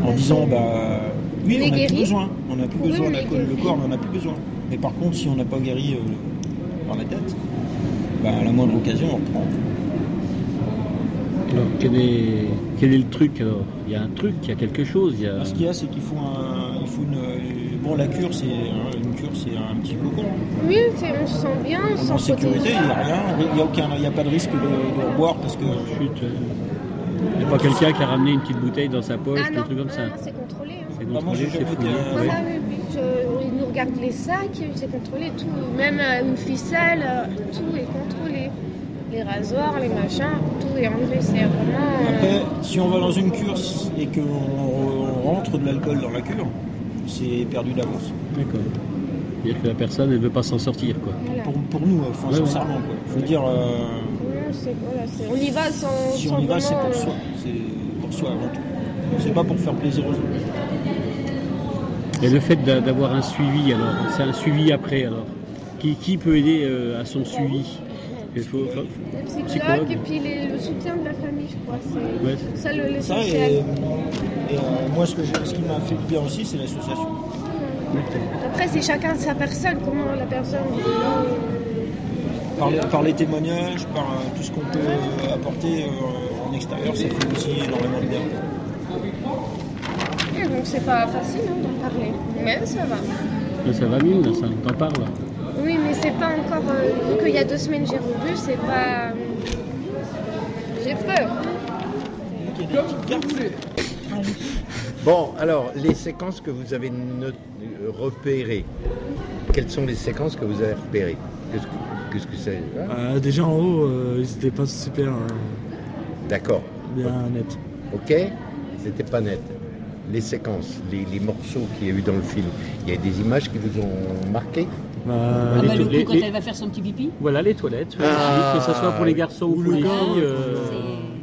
en disant, bah oui, on n'a plus besoin. On n'a plus besoin, le corps n'en a plus besoin. Mais par contre, si on n'a pas guéri dans la tête, bah, à la moindre occasion, on reprend. Alors, quel est le truc alors? Il y a un truc, il y a quelque chose. Ce qu'il y a, c'est qu'il faut une... Bon, la cure, c'est un petit cocon. Oui, on se sent bien, on se sent en sécurité, il n'y a rien, il n'y a pas de risque de reboire parce que... Il n'y a pas quelqu'un qui a ramené une petite bouteille dans sa poche, un truc comme ça. Non, c'est contrôlé. C'est contrôlé, c'est fouillé. Ils nous regardent les sacs, c'est contrôlé, tout. Même une ficelle, tout est contrôlé. Les rasoirs, les machins, tout est enlevé, c'est vraiment... Après, si on va dans une cure et qu'on rentre de l'alcool dans la cure, c'est perdu d'avance. D'accord. C'est-à-dire que la personne, elle ne veut pas s'en sortir, quoi. Voilà. Pour nous, sincèrement, quoi. Je veux dire... on y va sans... Si on y va, c'est pour soi. C'est pour soi avant tout. C'est pas pour faire plaisir aux autres. Et le fait d'avoir un suivi, alors, c'est un suivi après, alors. Qui peut aider à son suivi? Le psychologue et puis le soutien de la famille, je crois. C'est ça l'essentiel. Et moi, ce qui m'a fait du bien aussi, c'est l'association. Après, c'est chacun sa personne, comment la personne... Par les témoignages, par tout ce qu'on peut apporter en extérieur, ça fait aussi énormément de bien. Et donc c'est pas facile d'en parler, mais ça va. Mais ça va mieux, là, ça, t'en parles. Oui, mais c'est pas encore... vu qu'il y a 2 semaines j'ai rebu, c'est pas... J'ai peur. Bon, alors, les séquences que vous avez repérées, quelles sont les séquences que vous avez repérées? Qu'est-ce que c'est Déjà en haut, ils n'étaient pas super D'accord. bien net. Ok, c'était pas net. Les séquences, les morceaux qu'il y a eu dans le film, il y a des images qui vous ont marqué? Le coup quand elle va faire son petit pipi. Voilà, les toilettes, que ce soit pour les garçons ou pour les filles.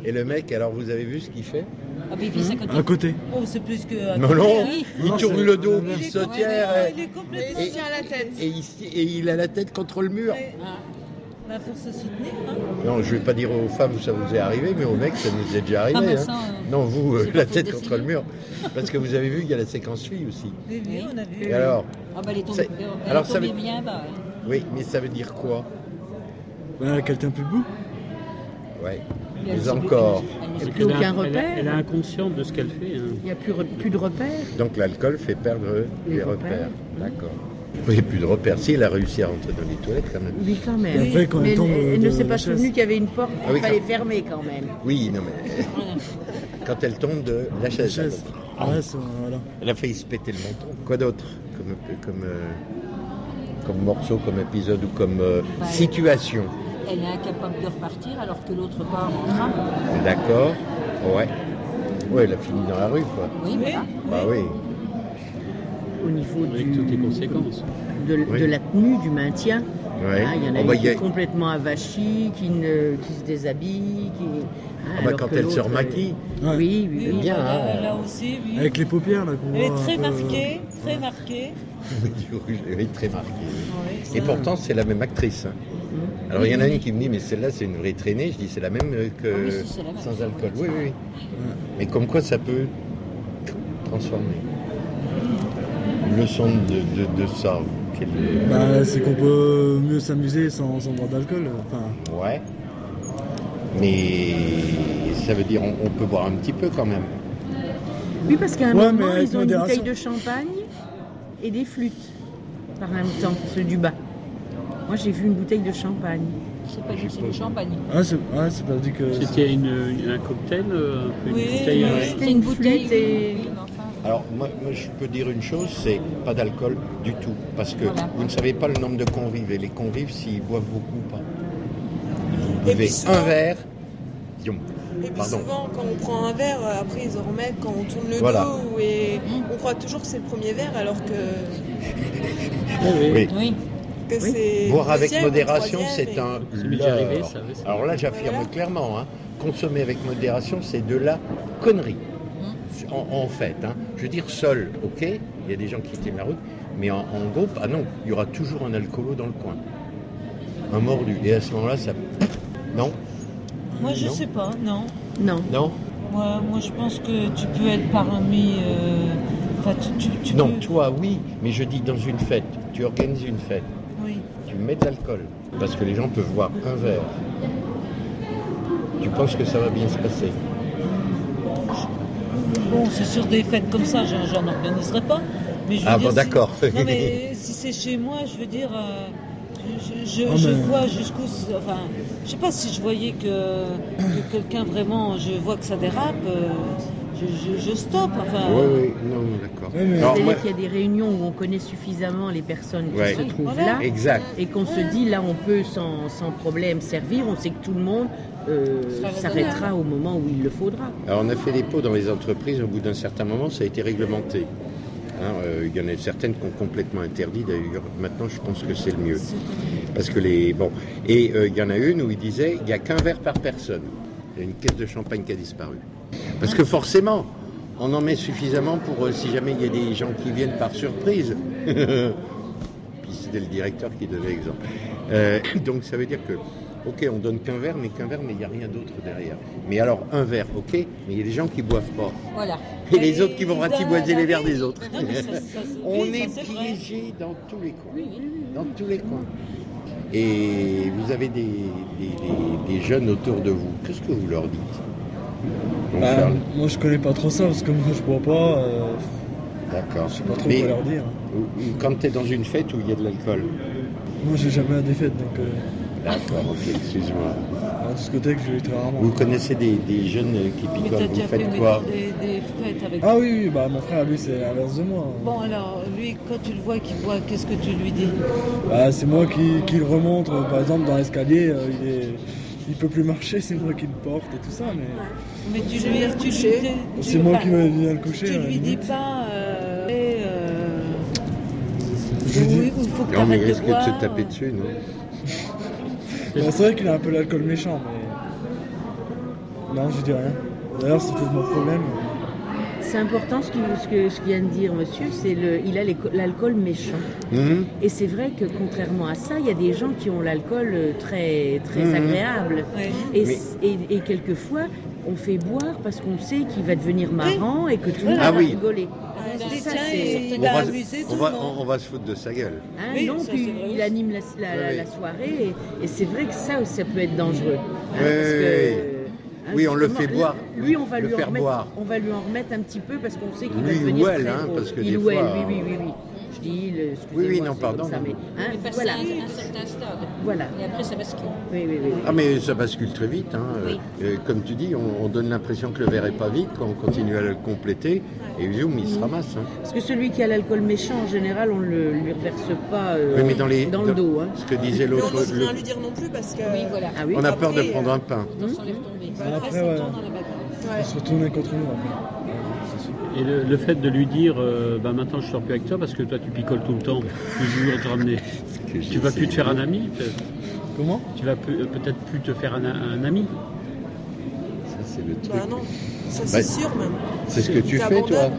Et le mec, alors vous avez vu ce qu'il fait? Ah, mais puis c'est À côté. Oh, c'est plus que. Non, non, Oui. il tourne le dos, il se tient. Il est complètement tient la tête. Et il a la tête contre le mur. Bah, pour se soutenir. Hein. Non, je vais pas dire aux femmes où ça vous est arrivé, mais aux mecs, ça nous est déjà arrivé. Ah, mais hein. ça, non, vous, c'est la pas tête faute contre le d'essayer. mur. Parce que vous avez vu, il y a la séquence fille aussi. Oui, on a vu. Et alors Ah, bah, elle est tombée, c'est- elle alors, est ça tombée veut- bien bas. hein. Oui, mais ça veut dire quoi? Qu'elle tient plus debout. Ouais. Elle Mais sait encore. Il n'y a plus aucun repère. Elle est inconsciente de ce qu'elle fait. hein. Il n'y a plus de repères. Donc l'alcool fait perdre les repères. repères. D'accord. Il n'y a plus de repères. Si, elle a réussi à rentrer dans les toilettes quand même. Oui, quand même. Et après, quand mais elle tombe elle de ne s'est la pas chaise. souvenue qu'il y avait une porte Ah qu'il oui, fallait quand- fermer quand même. Oui, non mais. Quand elle tombe de la chaise. chaise. Ah, Ouais, voilà. Elle a failli se péter le menton. Quoi d'autre comme morceau, comme épisode ou comme situation? Elle est incapable de repartir alors que l'autre part en train. D'accord. Ouais. Ouais, elle a fini dans la rue, quoi. Oui, voilà. Bah oui. Au niveau Avec toutes les conséquences. de la tenue, du maintien. Ouais. Hein, il y en a Oh, bah, une qui y a- est complètement avachie, qui se déshabille. Ah bah, quand elle se remaquille. Ouais. Oui, oui, C'est oui. bien, hein. Là aussi, oui. Avec les paupières là qu'on Elle est voit très un peu, marquée, très marquée. Du rouge, oui, très marqué. oui. Oui, Et ça- pourtant, c'est la même actrice. hein. Alors, il y en a une qui me dit, mais celle-là, c'est une vraie traînée. Je dis, c'est la même que Ah oui, si, c'est la même. sans alcool. Oui, oui, oui. Mais comme quoi, ça peut transformer. Une leçon de ça. Bah, c'est qu'on peut mieux s'amuser sans boire d'alcool. Enfin, Ouais. Mais ça veut dire on peut boire un petit peu quand même. Oui, parce qu'à un Ouais, mais moment, avec ils ont une modération. bouteille de champagne et des flûtes par même temps, ceux du bas. Moi, j'ai vu une bouteille de champagne. C'est pas juste du champagne. c'est pas dit que. C'était un cocktail, un peu Oui, une bouteille. oui, hein. C'était une bouteille flûte et... oui, mais enfin. Alors moi, je peux dire une chose, c'est pas d'alcool du tout. Parce que Voilà. vous ne savez pas le nombre de convives. Et les convives, s'ils boivent beaucoup ou pas. Vous Et buvez puis souvent- un verre. Dion. Et puis Pardon. souvent, quand on prend un verre, après ils en remettent quand on tourne le Voilà. dos et on croit toujours que c'est le premier verre alors que, Oui. Oui. c'est Boire le avec deuxième, modération, le c'est troisième un Ça m'est déjà arrivé, leurre. ça, oui, c'est Alors là, j'affirme clairement, hein, consommer avec modération, c'est de la connerie. En fait, hein. Je veux dire, seul, ok, il y a des gens qui tiennent la route, mais en groupe, ah non, il y aura toujours un alcoolo dans le coin. Un mordu. Et à ce moment-là, ça... Non. Moi, je Non. sais pas, non. Non. Non. Moi, je pense que tu peux être parmi. Enfin, tu Non, peux. toi, oui, mais je dis dans une fête, tu organises une fête, Oui. tu mets de l'alcool, parce que les gens peuvent boire un verre. Tu penses que ça va bien se passer? Bon, c'est sur des fêtes comme ça, j'en organiserai pas. Mais je veux Ah dire, bon, d'accord. Non, mais si c'est chez moi, je veux dire, je mais- vois jusqu'où. Enfin, je sais pas si je voyais que quelqu'un vraiment, je vois que ça dérape, je stoppe. Enfin, Oui, oui, non, d'accord. Ouais, mais- Alors, C'est-à-dire moi- qu'il y a des réunions où on connaît suffisamment les personnes qui Ouais. se trouvent Voilà. là Exact. et qu'on se dit là on peut sans problème servir, on sait que tout le monde s'arrêtera au moment où il le faudra. Alors, on a fait des pots dans les entreprises, au bout d'un certain moment, ça a été réglementé. Hein, il y en a certaines qui ont complètement interdit, d'ailleurs. Maintenant, je pense que c'est le mieux. Parce que les... Bon. Et il y en a une où il disait, il n'y a qu'un verre par personne. Il y a une caisse de champagne qui a disparu. Parce que forcément, on en met suffisamment pour si jamais il y a des gens qui viennent par surprise. Puis c'était le directeur qui donnait l'exemple. Donc ça veut dire que, ok, on donne qu'un verre, mais il n'y a rien d'autre derrière. Mais alors, un verre, ok, mais il y a des gens qui ne boivent pas. Voilà. Et les autres qui vont ratiboiser les verres des autres. Non, mais ça, On oui, est ça, c'est vrai. piégé dans tous les coins. Dans tous les coins. Et vous avez des jeunes autour de vous. Qu'est-ce que vous leur dites? Donc, Bah, Charles, moi je connais pas trop ça parce que moi je bois pas. d'accord. Je sais pas trop Mais quoi leur dire. quand tu es dans une fête où il y a de l'alcool, Moi j'ai jamais à des fêtes donc. d'accord, ok, excuse-moi. À discothèque je vais très rarement. Vous connaissez des jeunes qui Mais picolent, t'as vous déjà fait faites quoi? des fêtes avec. Ah oui, oui, bah mon frère lui c'est l'inverse de moi. Bon, alors, lui, quand tu le vois qu'il boit, qu'est-ce que tu lui dis? Bah, c'est moi qui le remonte, par exemple dans l'escalier, il peut plus marcher, c'est moi qui le porte et tout ça, mais Mais tu lui c'est moi qui vais venir le coucher. Tu à la lui dis limite. pas. Je lui dis- Oui, il faut que Non, mais il t'arrêtes risque de de boire. se taper dessus, non? Bah, c'est vrai qu'il a un peu l'alcool méchant, mais. Non, je dis rien. D'ailleurs, c'est peut-être mon problème. C'est important ce que vient de dire monsieur, il a l'alcool méchant. Et c'est vrai que contrairement à ça, il y a des gens qui ont l'alcool très, très agréable. Et quelquefois, on fait boire parce qu'on sait qu'il va devenir marrant et que tout le monde va rigoler. On va se foutre de sa gueule. Non, puis il anime la soirée et c'est vrai que ça peut être dangereux. Oui, on le fait boire. Lui, on va lui faire boire. On va lui en remettre un petit peu parce qu'on sait qu'il va lui devenir ou elle, très hein, gros. parce que Il des ou fois, elle, oui. Je dis, excusez-moi, non, pardon. Ça, mais, Il passe voilà. à un certain stade. Voilà. Et après, ça bascule. Oui. Ah, mais ça bascule très vite. Hein. Comme tu dis, on donne l'impression que le verre est pas vide quand on continue à le compléter. Et zoom, il se ramasse. Hein. Parce que celui qui a l'alcool méchant, en général, on ne lui reverse pas mais dans le dos. Hein. Ce que disait l'autre. On ne peut rien lui dire non plus parce que. Oui, voilà. Ah, oui. On a peur de prendre un pain. Après, ça tourne dans la bagarre. On se retourne contre nous. Et le fait de lui dire maintenant je sors plus avec toi parce que toi tu picoles tout le temps, toujours te ramener. Tu vas plus te faire un ami peut-être. Comment? Tu vas peut-être plus te faire un ami. Ça c'est le truc. Bah non, ça c'est sûr même. C'est ce que tu fais toi,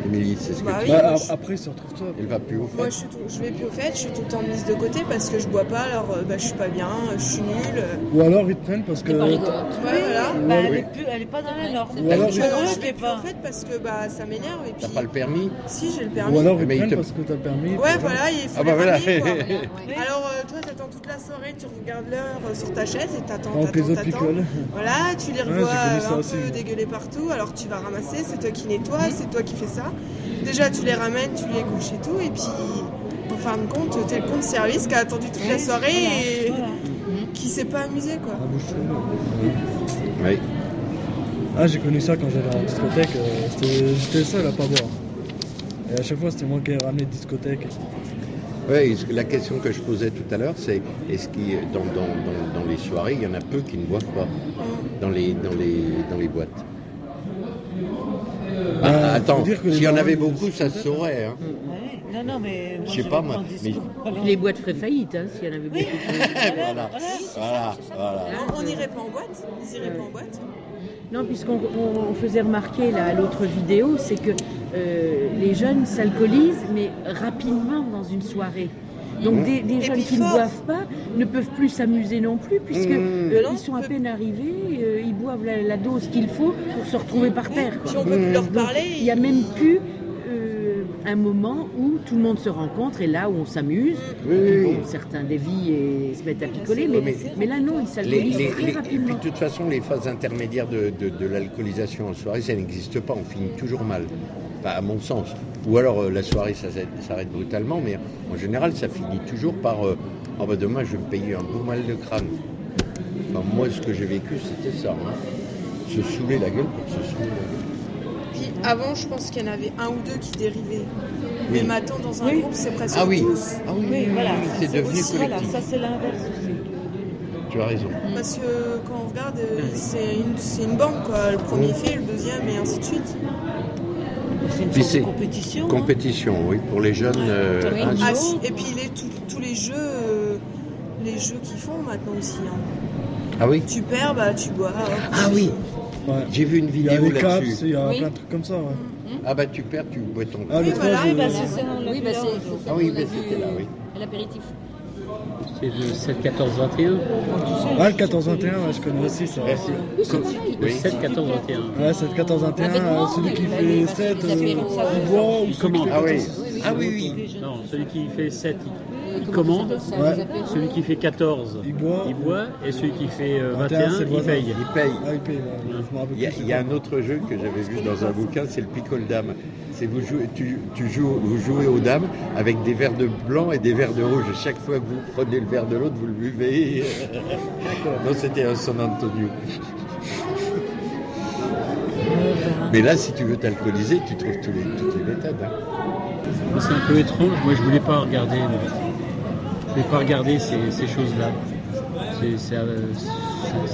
Émilie, c'est ce que tu fais. Après il se retrouve toi. Elle va plus au fait. Moi je vais plus au fait, je suis tout le temps mise de côté parce que je bois pas, alors je suis pas bien, je suis nulle. Ou alors ils te prennent parce que. Voilà. Elle est pas dans la norme. Ou alors je vais plus au fait parce que ça m'énerve et puis. T'as pas le permis? Si, j'ai le permis. Ou alors ils te prennent parce que t'as le permis. Ouais, voilà, il faut le permis quoi. Alors toi t'attends toute la soirée, tu regardes l'heure sur ta chaise et t'attends. Voilà, tu les revois un peu dégueuler partout, alors tu vas ramasser, c'est toi qui nettoie, c'est toi qui fais ça. Déjà tu les ramènes, tu les couches et tout, et puis en fin de compte t'es le compte service qui a attendu toute la soirée et qui s'est pas amusé quoi. Oui. Ah, j'ai connu ça quand j'allais en discothèque, j'étais le seul à pas boire. Et à chaque fois c'était moi qui ai ramené de discothèque. Oui, la question que je posais tout à l'heure, c'est est-ce qu'il dans les soirées, il y en a peu qui ne boivent pas dans les boîtes. Attends, s'il y en avait beaucoup, ça se saurait. Hein. Non, mais. Je sais pas, moi. Les boîtes feraient faillite, hein, s'il y en avait beaucoup. Voilà. On n'irait pas en boîte? Ils iraient pas en boîte? Non, puisqu'on faisait remarquer là, à l'autre vidéo, c'est que les jeunes s'alcoolisent, mais rapidement dans une soirée. Donc des jeunes qui ne boivent pas ne peuvent plus s'amuser non plus, puisque ils sont à peine arrivés, ils boivent la dose qu'il faut pour se retrouver par terre. Puis on peut plus leur parler. Il n'y a même plus un moment où tout le monde se rencontre et là où on s'amuse. Bon, certains dévient et se mettent à picoler, mais là non, ils s'alcoolisent très rapidement. Et puis de toute façon, les phases intermédiaires de l'alcoolisation en soirée, ça n'existe pas, on finit toujours mal. Enfin, à mon sens. Ou alors la soirée s'arrête brutalement, mais en général ça finit toujours par demain je vais me payer un beau mal de crâne. Enfin, moi ce que j'ai vécu c'était ça, hein. Se saouler la gueule pour se saouler la gueule. Puis avant je pense qu'il y en avait un ou deux qui dérivaient. Mais maintenant dans un groupe c'est presque tous. Ah oui, voilà. C'est devenu collectif. Voilà, ça c'est l'inverse aussi. Tu as raison. Parce que quand on regarde, c'est une bande quoi. Le premier fait, le deuxième et ainsi de suite. C'est une sorte de compétition. Compétition, oui, pour les jeunes. Et puis tous les jeux qu'ils font maintenant aussi. Hein. Ah oui. Tu perds, tu bois. Ah oui. Ouais. J'ai vu une vidéo là-dessus. Il y a plein de trucs comme ça. Ouais. Ah tu perds, tu bois ton. Ah oui, voilà. C'était là, oui. L'apéritif. C'est le 7, 14, 21. Ah, le 14, 21, je connais aussi ça. Le 7, 14, 21. Ouais, 7, 14, 21, celui qui fait 7, il boit ou commande. Ah oui. Non, celui qui fait 7, il commande. Ouais. Celui qui fait 14, il boit. Et celui qui fait 21, il paye. Il paye. Ah, il paye. Il y a un autre jeu que j'avais vu dans un bouquin, c'est le picole-dame. C'est vous jouez aux dames avec des verres de blanc et des verres de rouge. Chaque fois que vous prenez le verre de l'autre, vous le buvez. Non, c'était un San Antonio. Mais là, si tu veux t'alcooliser, tu trouves toutes les méthodes. Hein. C'est un peu étrange. Moi, je voulais pas regarder ces choses-là. C'est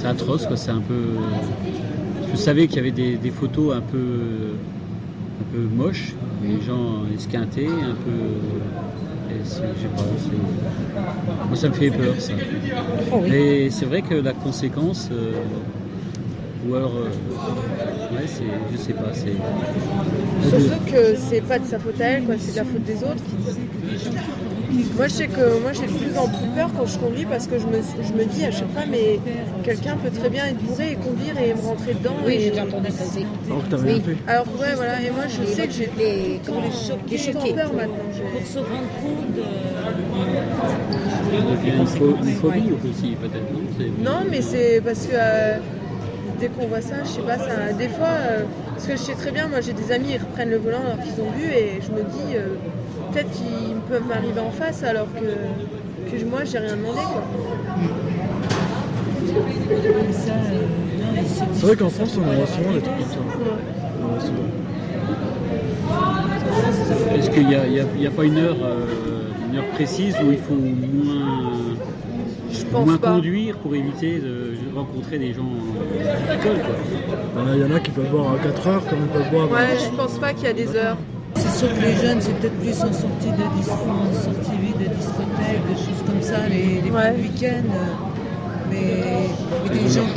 atroce, quoi. C'est un peu. Je savais qu'il y avait des photos un peu moches, les gens esquintés, un peu. Je sais pas. Moi, ça me fait peur, ça. Et c'est vrai que la conséquence. Ou alors, ouais, je sais pas, c'est... Surtout que c'est pas de sa faute à elle, quoi, c'est de la faute des autres. Moi, je sais que moi j'ai de plus en plus peur quand je conduis parce que je me dis à chaque fois, mais quelqu'un peut très bien être bourré et conduire et me rentrer dedans. Oui, et... j'ai déjà entendu ça aussi. Alors que t'as rien fait. Alors, ouais, voilà, et moi je sais que j'ai Pour les choquer. peur maintenant. Pour se rendre compte Ça devient une phobie aussi, peut-être, non? Non, mais c'est parce que dès qu'on voit ça, je sais pas, ça, des fois, parce que je sais très bien, moi j'ai des amis, ils reprennent le volant alors qu'ils ont bu et je me dis, peut-être qu'ils peuvent m'arriver en face alors que moi j'ai rien demandé, quoi. C'est vrai qu'en France, on a souvent des trucs comme ça. On en a souvent. Est-ce qu'il n'y a pas une heure précise où il faut moins conduire pour éviter de rencontrer des gens d'alcool, quoi? Il y en a qui peuvent boire à 4 heures, comme ils peuvent boire... Ouais, je pense pas qu'il y a des heures. C'est sûr que les jeunes, c'est peut-être plus en sortie de discothèque, des choses comme ça, les fins de week-end. Mais des gens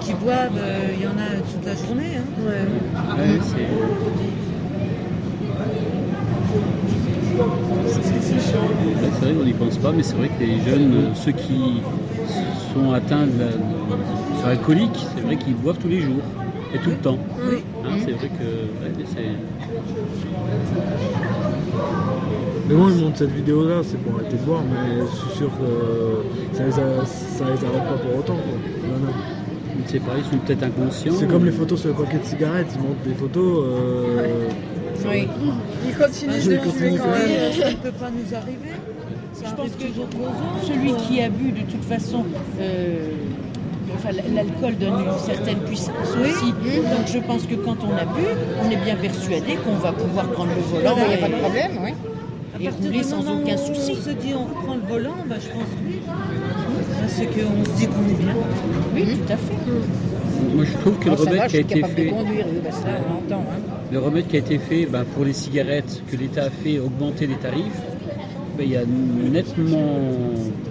qui boivent, il y en a toute la journée. Hein. Ouais, c'est vrai qu'on n'y pense pas, mais c'est vrai que les jeunes, ceux qui sont atteints sont alcooliques, c'est vrai qu'ils boivent tous les jours et tout le temps. Oui. Hein, c'est vrai que c'est... Mais moi, ils montrent cette vidéo-là, c'est pour arrêter de boire, mais je suis sûr que ça les arrête pas pour autant, quoi. Non. C'est pareil, ils sont peut-être inconscients. C'est comme les photos sur les paquets de cigarettes, ils montrent des photos... Oui. Ils continuent de fumer quand même. Ça ne peut pas nous arriver. Je pense que celui qui a bu, de toute façon, l'alcool donne une certaine puissance aussi. Donc je pense que quand on a bu, on est bien persuadé qu'on va pouvoir prendre le volant. Il n'y a pas de problème, oui. Et rouler sans aucun souci. On se dit on reprend le volant, je pense que oui. C'est qu'on se dit qu'on est bien. Oui, tout à fait. Moi je trouve que le remède qui a été fait... hein. Le remède qui a été fait pour les cigarettes, que l'État a fait augmenter les tarifs, il y a nettement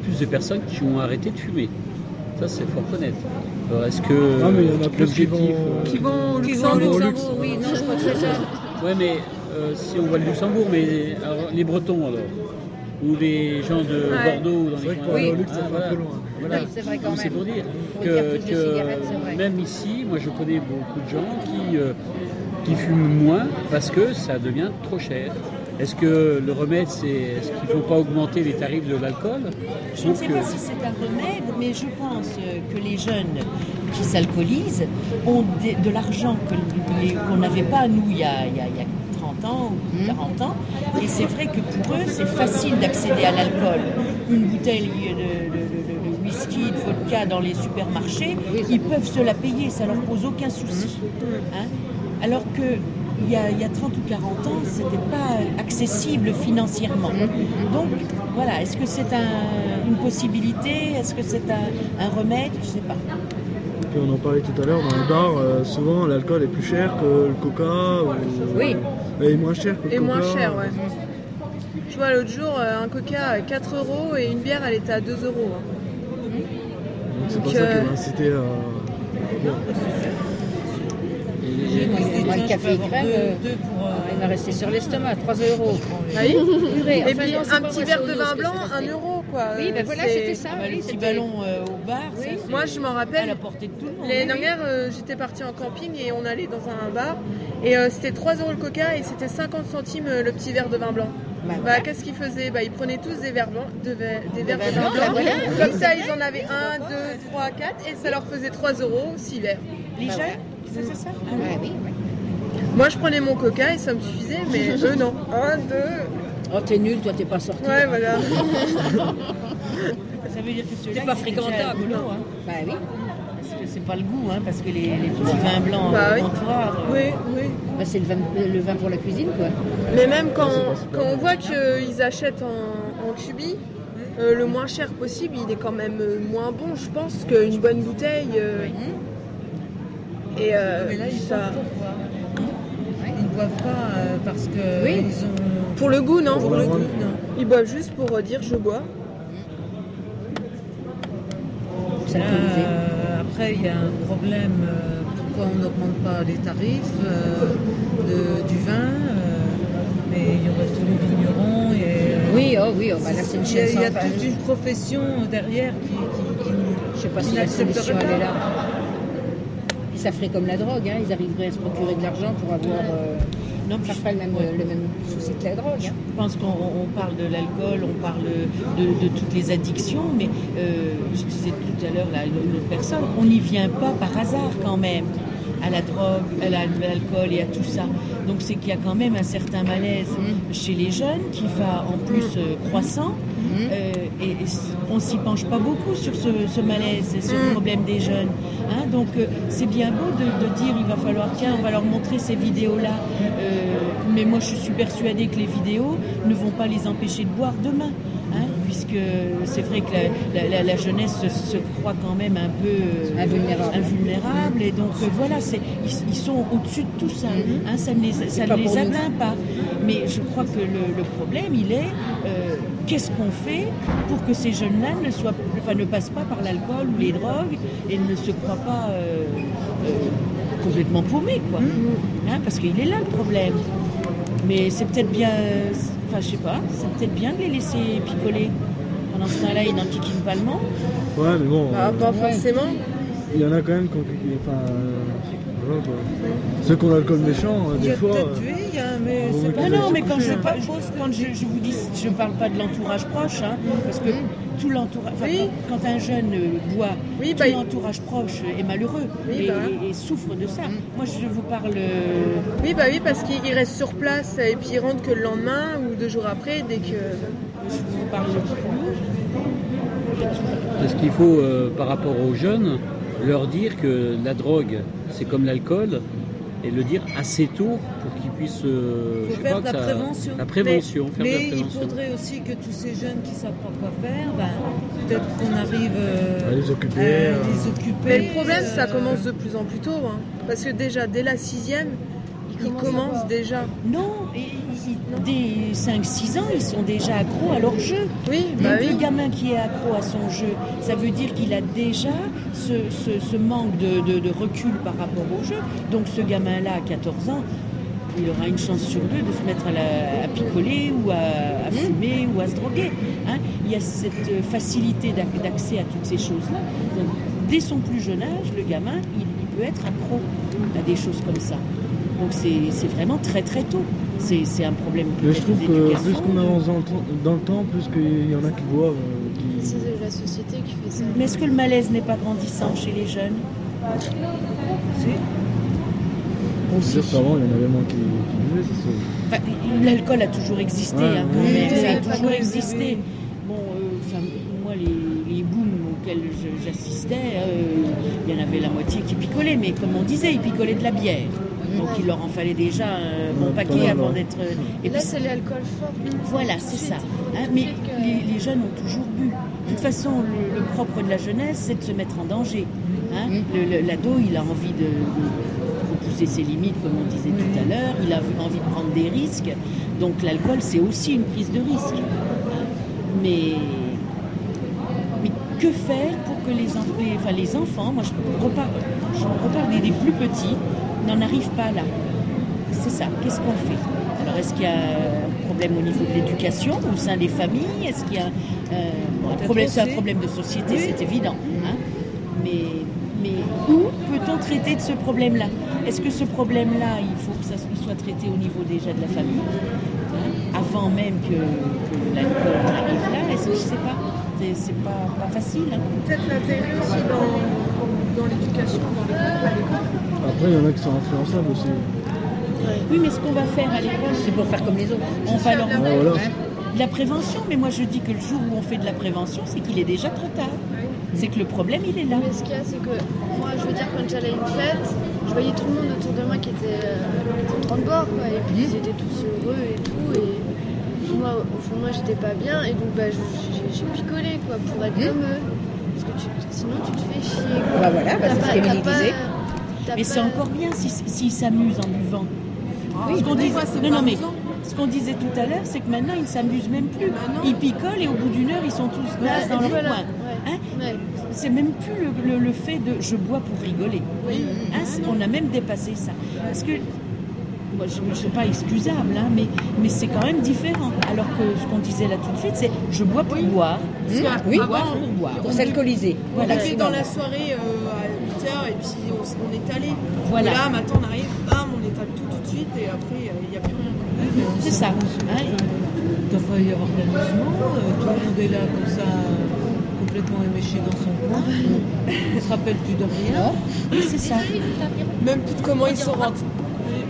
plus de personnes qui ont arrêté de fumer. Ça, c'est faut reconnaître. Alors, est-ce que mais il y en a plus qui vont au Luxembourg, oui, non, je crois que c'est ça. Ouais, mais si on voit le Luxembourg, mais alors, les Bretons alors, ou les gens de Bordeaux, dans les coins. Oui, Luxe, ça fait un peu loin. Voilà. Oui, c'est vrai quand même. C'est pour dire que que même ici, moi je connais beaucoup de gens qui fument moins parce que ça devient trop cher. Est-ce que le remède, est-ce qu'il ne faut pas augmenter les tarifs de l'alcool? Je ne sais pas si c'est un remède, mais je pense que les jeunes qui s'alcoolisent ont de l'argent qu'on n'avait pas, nous, il y a 30 ans ou 40 ans. Et c'est vrai que pour eux, c'est facile d'accéder à l'alcool. Une bouteille de whisky, de vodka dans les supermarchés, ils peuvent se la payer, ça ne leur pose aucun souci. Hein? Alors que il y a 30 ou 40 ans, ce n'était pas accessible financièrement. Donc, voilà, est-ce que c'est une possibilité? Est-ce que c'est un remède? Je ne sais pas. Puis on en parlait tout à l'heure, dans les bars, souvent l'alcool est plus cher que le coca. Oui. Et moins cher que le coca. Et moins cher, ouais. Je vois l'autre jour, un coca à 4 € et une bière, elle était à 2 €. Hein. Donc c'est pour ça qu'on va inciter à... Moi, le café crème, il m'a resté sur l'estomac, 3 €. Ah oui. Purée. Et puis un petit verre de vin blanc, 1 €, quoi. Oui, ben voilà, c'était ça. Le petit ballon au bar, oui. Moi, je m'en rappelle. À la portée de tout le monde. L'année dernière, j'étais partie en camping et on allait dans un bar. Et c'était 3 € le coca et c'était 50 centimes le petit verre de vin blanc. Qu'est-ce qu'ils faisaient? Ils prenaient tous des verres blancs, des verres de vin blanc. Comme ça, ils en avaient 1, 2, 3, 4 et ça leur faisait 3 €, 6 verres. Les jeunes, c'est ça? Oui. Moi, je prenais mon coca et ça me suffisait, mais eux, non. 1, 2... Oh, t'es nul, toi, t'es pas sorti. Ouais, voilà. Ça veut dire que t'es pas fréquentable, non? Bah oui. Parce que c'est pas le goût, hein, parce que les petits vins blancs oui. comptoir... Oui. Bah, c'est le vin pour la cuisine, quoi. Mais même quand on voit qu'ils achètent en cubi, le moins cher possible, il est quand même moins bon, je pense, qu'une bonne bouteille. Et mais là, ils ça... Ils ne boivent pas parce que ils ont... Pour le goût, non. Pour le goût, non. Ils boivent juste pour dire je bois. Après, après, il y a un problème. Pourquoi on n'augmente pas les tarifs du vin mais il y aurait tous les vignerons. Oui, là, c'est une chaîne il y a toute une profession derrière qui je sais pas si la solution elle est là. Ça ferait comme la drogue, hein. Ils arriveraient à se procurer de l'argent pour avoir... ça ferait le même souci que la drogue. Je pense qu'on parle de l'alcool, on parle de toutes les addictions, mais je disais tout à l'heure, une autre personne, on n'y vient pas par hasard quand même à la drogue, à l'alcool et à tout ça. Donc c'est qu'il y a quand même un certain malaise chez les jeunes qui va en plus croissant. Et on s'y penche pas beaucoup sur ce malaise et ce problème des jeunes. Hein, donc c'est bien beau de dire il va falloir, tiens, on va leur montrer ces vidéos-là. Mais moi je suis persuadée que les vidéos ne vont pas les empêcher de boire demain. Hein, puisque c'est vrai que la jeunesse se croit quand même un peu invulnérable. Et donc voilà, ils sont au-dessus de tout ça. Hein, ça ne les atteint pas. Mais je crois que le problème, il est... qu'est-ce qu'on fait pour que ces jeunes-là ne passent pas par l'alcool ou les drogues et ne se croient pas complètement paumés, quoi. Hein, parce qu'il est là le problème. Mais c'est peut-être bien, je sais pas, c'est peut-être bien de les laisser picoler. Pendant ce temps-là, ils n'en kikinent pas le monde. Ouais, mais bon. Pas forcément. Il y en a quand même qui ont voilà, quoi. Ceux qui ont l'alcool méchant, des fois. Mais quand je vous dis, je parle pas de l'entourage proche, hein, parce que tout l'entourage, quand un jeune boit, tout l'entourage proche est malheureux et souffre de ça. Moi, je vous parle. Oui, parce qu'il reste sur place et puis il rentre que le lendemain ou 2 jours après, dès que. Je vous parle Est-ce qu'il faut, par rapport aux jeunes, leur dire que la drogue, c'est comme l'alcool, et le dire assez tôt pour qu'ils puissent faire de la prévention. Mais il faudrait aussi que tous ces jeunes qui ne savent pas quoi faire, peut-être qu'on arrive à les occuper. Mais le problème, ça commence de plus en plus tôt. Hein, parce que déjà, dès la 6e, ils commencent déjà. Non, dès 5-6 ans, ils sont déjà accros à leur jeu. Le gamin qui est accro à son jeu, ça veut dire qu'il a déjà ce manque de recul par rapport au jeu. Donc ce gamin-là, à 14 ans, il aura une chance sur 2 de se mettre à picoler ou à fumer ou à se droguer. Hein, il y a cette facilité d'accès à toutes ces choses-là. Donc, dès son plus jeune âge, le gamin, il peut être accro à des choses comme ça. Donc c'est vraiment très très tôt. C'est un problème mais je trouve que plus qu'on avance dans le temps, plus qu'il y en a qui boivent. C'est la société qui fait ça. Mais est-ce que le malaise n'est pas grandissant chez les jeunes? C'est sûr qu'avant, il y en avait moins qui buvaient, c'est sûr. L'alcool a toujours existé, ça a toujours existé. Bon, moi, les booms auxquels j'assistais, il y en avait la moitié qui picolaient, mais comme on disait, ils picolaient de la bière. Donc il leur en fallait déjà un bon paquet avant d'être... Et là, c'est l'alcool fort. Voilà, c'est ça. Hein, mais les jeunes ont toujours bu. De toute façon, le propre de la jeunesse, c'est de se mettre en danger. Hein. L'ado, il a envie de repousser ses limites, comme on disait tout à l'heure. Il a envie de prendre des risques. Donc l'alcool, c'est aussi une prise de risque. Hein. Mais que faire pour que les enfants, moi je reparle des plus petits, n'en arrivent pas là. C'est ça, qu'est-ce qu'on fait? Alors est-ce qu'il y a un problème au niveau de l'éducation, au sein des familles? Est-ce qu'il y a c'est un problème de société, c'est évident. Hein, mais où peut-on traiter de ce problème-là? Est-ce que ce problème-là, il faut que ça soit traité au niveau déjà de la famille, hein, avant même que l'alcool arrive là? Est-ce que je sais pas? C'est pas facile. Hein. Peut-être l'intégrer aussi dans l'éducation, à l'école. Après, il y en a qui sont influençables aussi. Oui, mais ce qu'on va faire à l'école, c'est pour faire comme les autres. On va leur de la prévention, mais moi je dis que le jour où on fait de la prévention, c'est qu'il est déjà trop tard. C'est que le problème, il est là. Mais ce qu'il y a, c'est que moi, je veux dire, quand j'allais à une fête, je voyais tout le monde autour de moi qui était en train de boire, quoi, et puis ils étaient tous heureux et tout, et moi, au fond de moi, j'étais pas bien, et donc j'ai picolé, quoi, pour être comme eux. Parce que sinon, tu te fais chier, quoi. C'est ce qu'Émilie disait. Mais c'est encore bien s'ils s'amusent en buvant. Oui, ce qu'on dit, ce qu'on disait tout à l'heure, c'est que maintenant, ils ne s'amusent même plus. Ils picolent et au bout d'une heure, ils sont tous là dans leur coin. Hein? C'est même plus le fait de « je bois pour rigoler ». Hein? On a même dépassé ça. Parce que, moi, je ne suis pas excusable, hein, mais c'est quand même différent. Alors que ce qu'on disait là tout de suite, c'est « je bois pour boire ». Oui, pour s'alcooliser. Voilà, on était dans la soirée à 8h et puis on est allé. Voilà. Et là, maintenant, on arrive, bam, on étale tout de suite et après, il n'y a plus rien. C'est ça. Hein? Il doit y avoir de l'amusement. Tout le monde est là comme ça, complètement éméché dans son coin. On ne se rappelle plus de rien. Oui, c'est ça. Même plus de comment ils sont rentrés.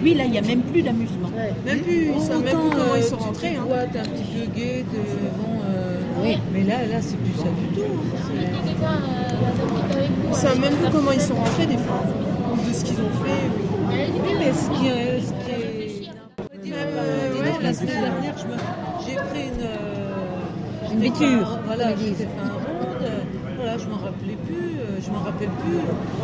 Oui, là, il n'y a même plus d'amusement. Même plus, ils savent même plus comment ils sont rentrés. Tu vois, t'es un petit peu gai, mais là, c'est plus ça du tout. Ils savent même plus comment ils sont rentrés des fois, de ce qu'ils ont fait. Oui, mais ce qui est... la semaine dernière, j'ai pris une biture. Voilà, j'ai fait un ronde. Voilà, je m'en rappelais plus. Je m'en rappelle plus.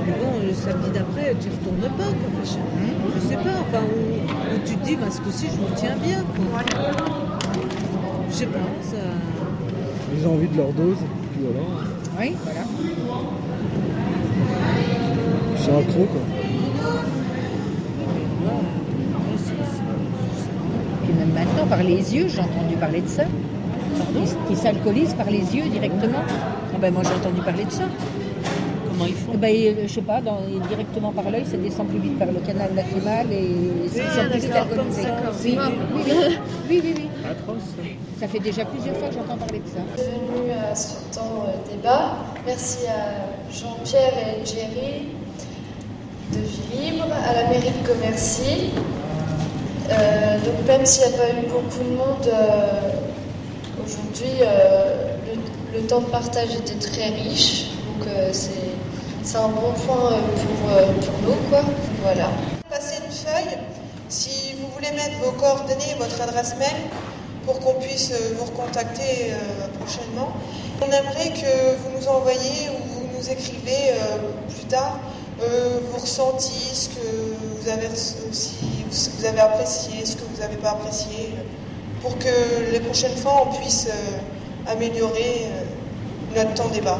Mais bon, le samedi d'après, tu retournes pas. Quoi. Je sais pas. Enfin, où tu te dis, ce coup-ci, je me tiens bien. Quoi. Je sais pas. Ça... Ils ont envie de leur dose. Puis voilà. Oui, voilà. C'est accro, quoi. Puis même maintenant, par les yeux, j'ai entendu parler de ça. Qui s'alcoolisent par les yeux directement. Moi, j'ai entendu parler de ça. Comment ils font? Je sais pas, directement par l'œil, ça descend plus vite par le canal lacrymal et ils sont plus vite alcoolisés. Oui. Ça fait déjà plusieurs fois que j'entends parler de ça. Bienvenue à ce temps débat. Merci à Jean-Pierre et Jerry de Vie Libre, à la mairie de Commercy. Donc même s'il n'y a pas eu beaucoup de monde aujourd'hui, le temps de partage était très riche. Donc c'est un bon point pour nous, quoi. Voilà. Passez une feuille si vous voulez mettre vos coordonnées, votre adresse mail, pour qu'on puisse vous recontacter prochainement. On aimerait que vous nous envoyiez ou vous nous écrivez plus tard vos ressentis, ce que vous avez, si vous avez apprécié, ce que vous n'avez pas apprécié, pour que les prochaines fois on puisse améliorer notre temps débat.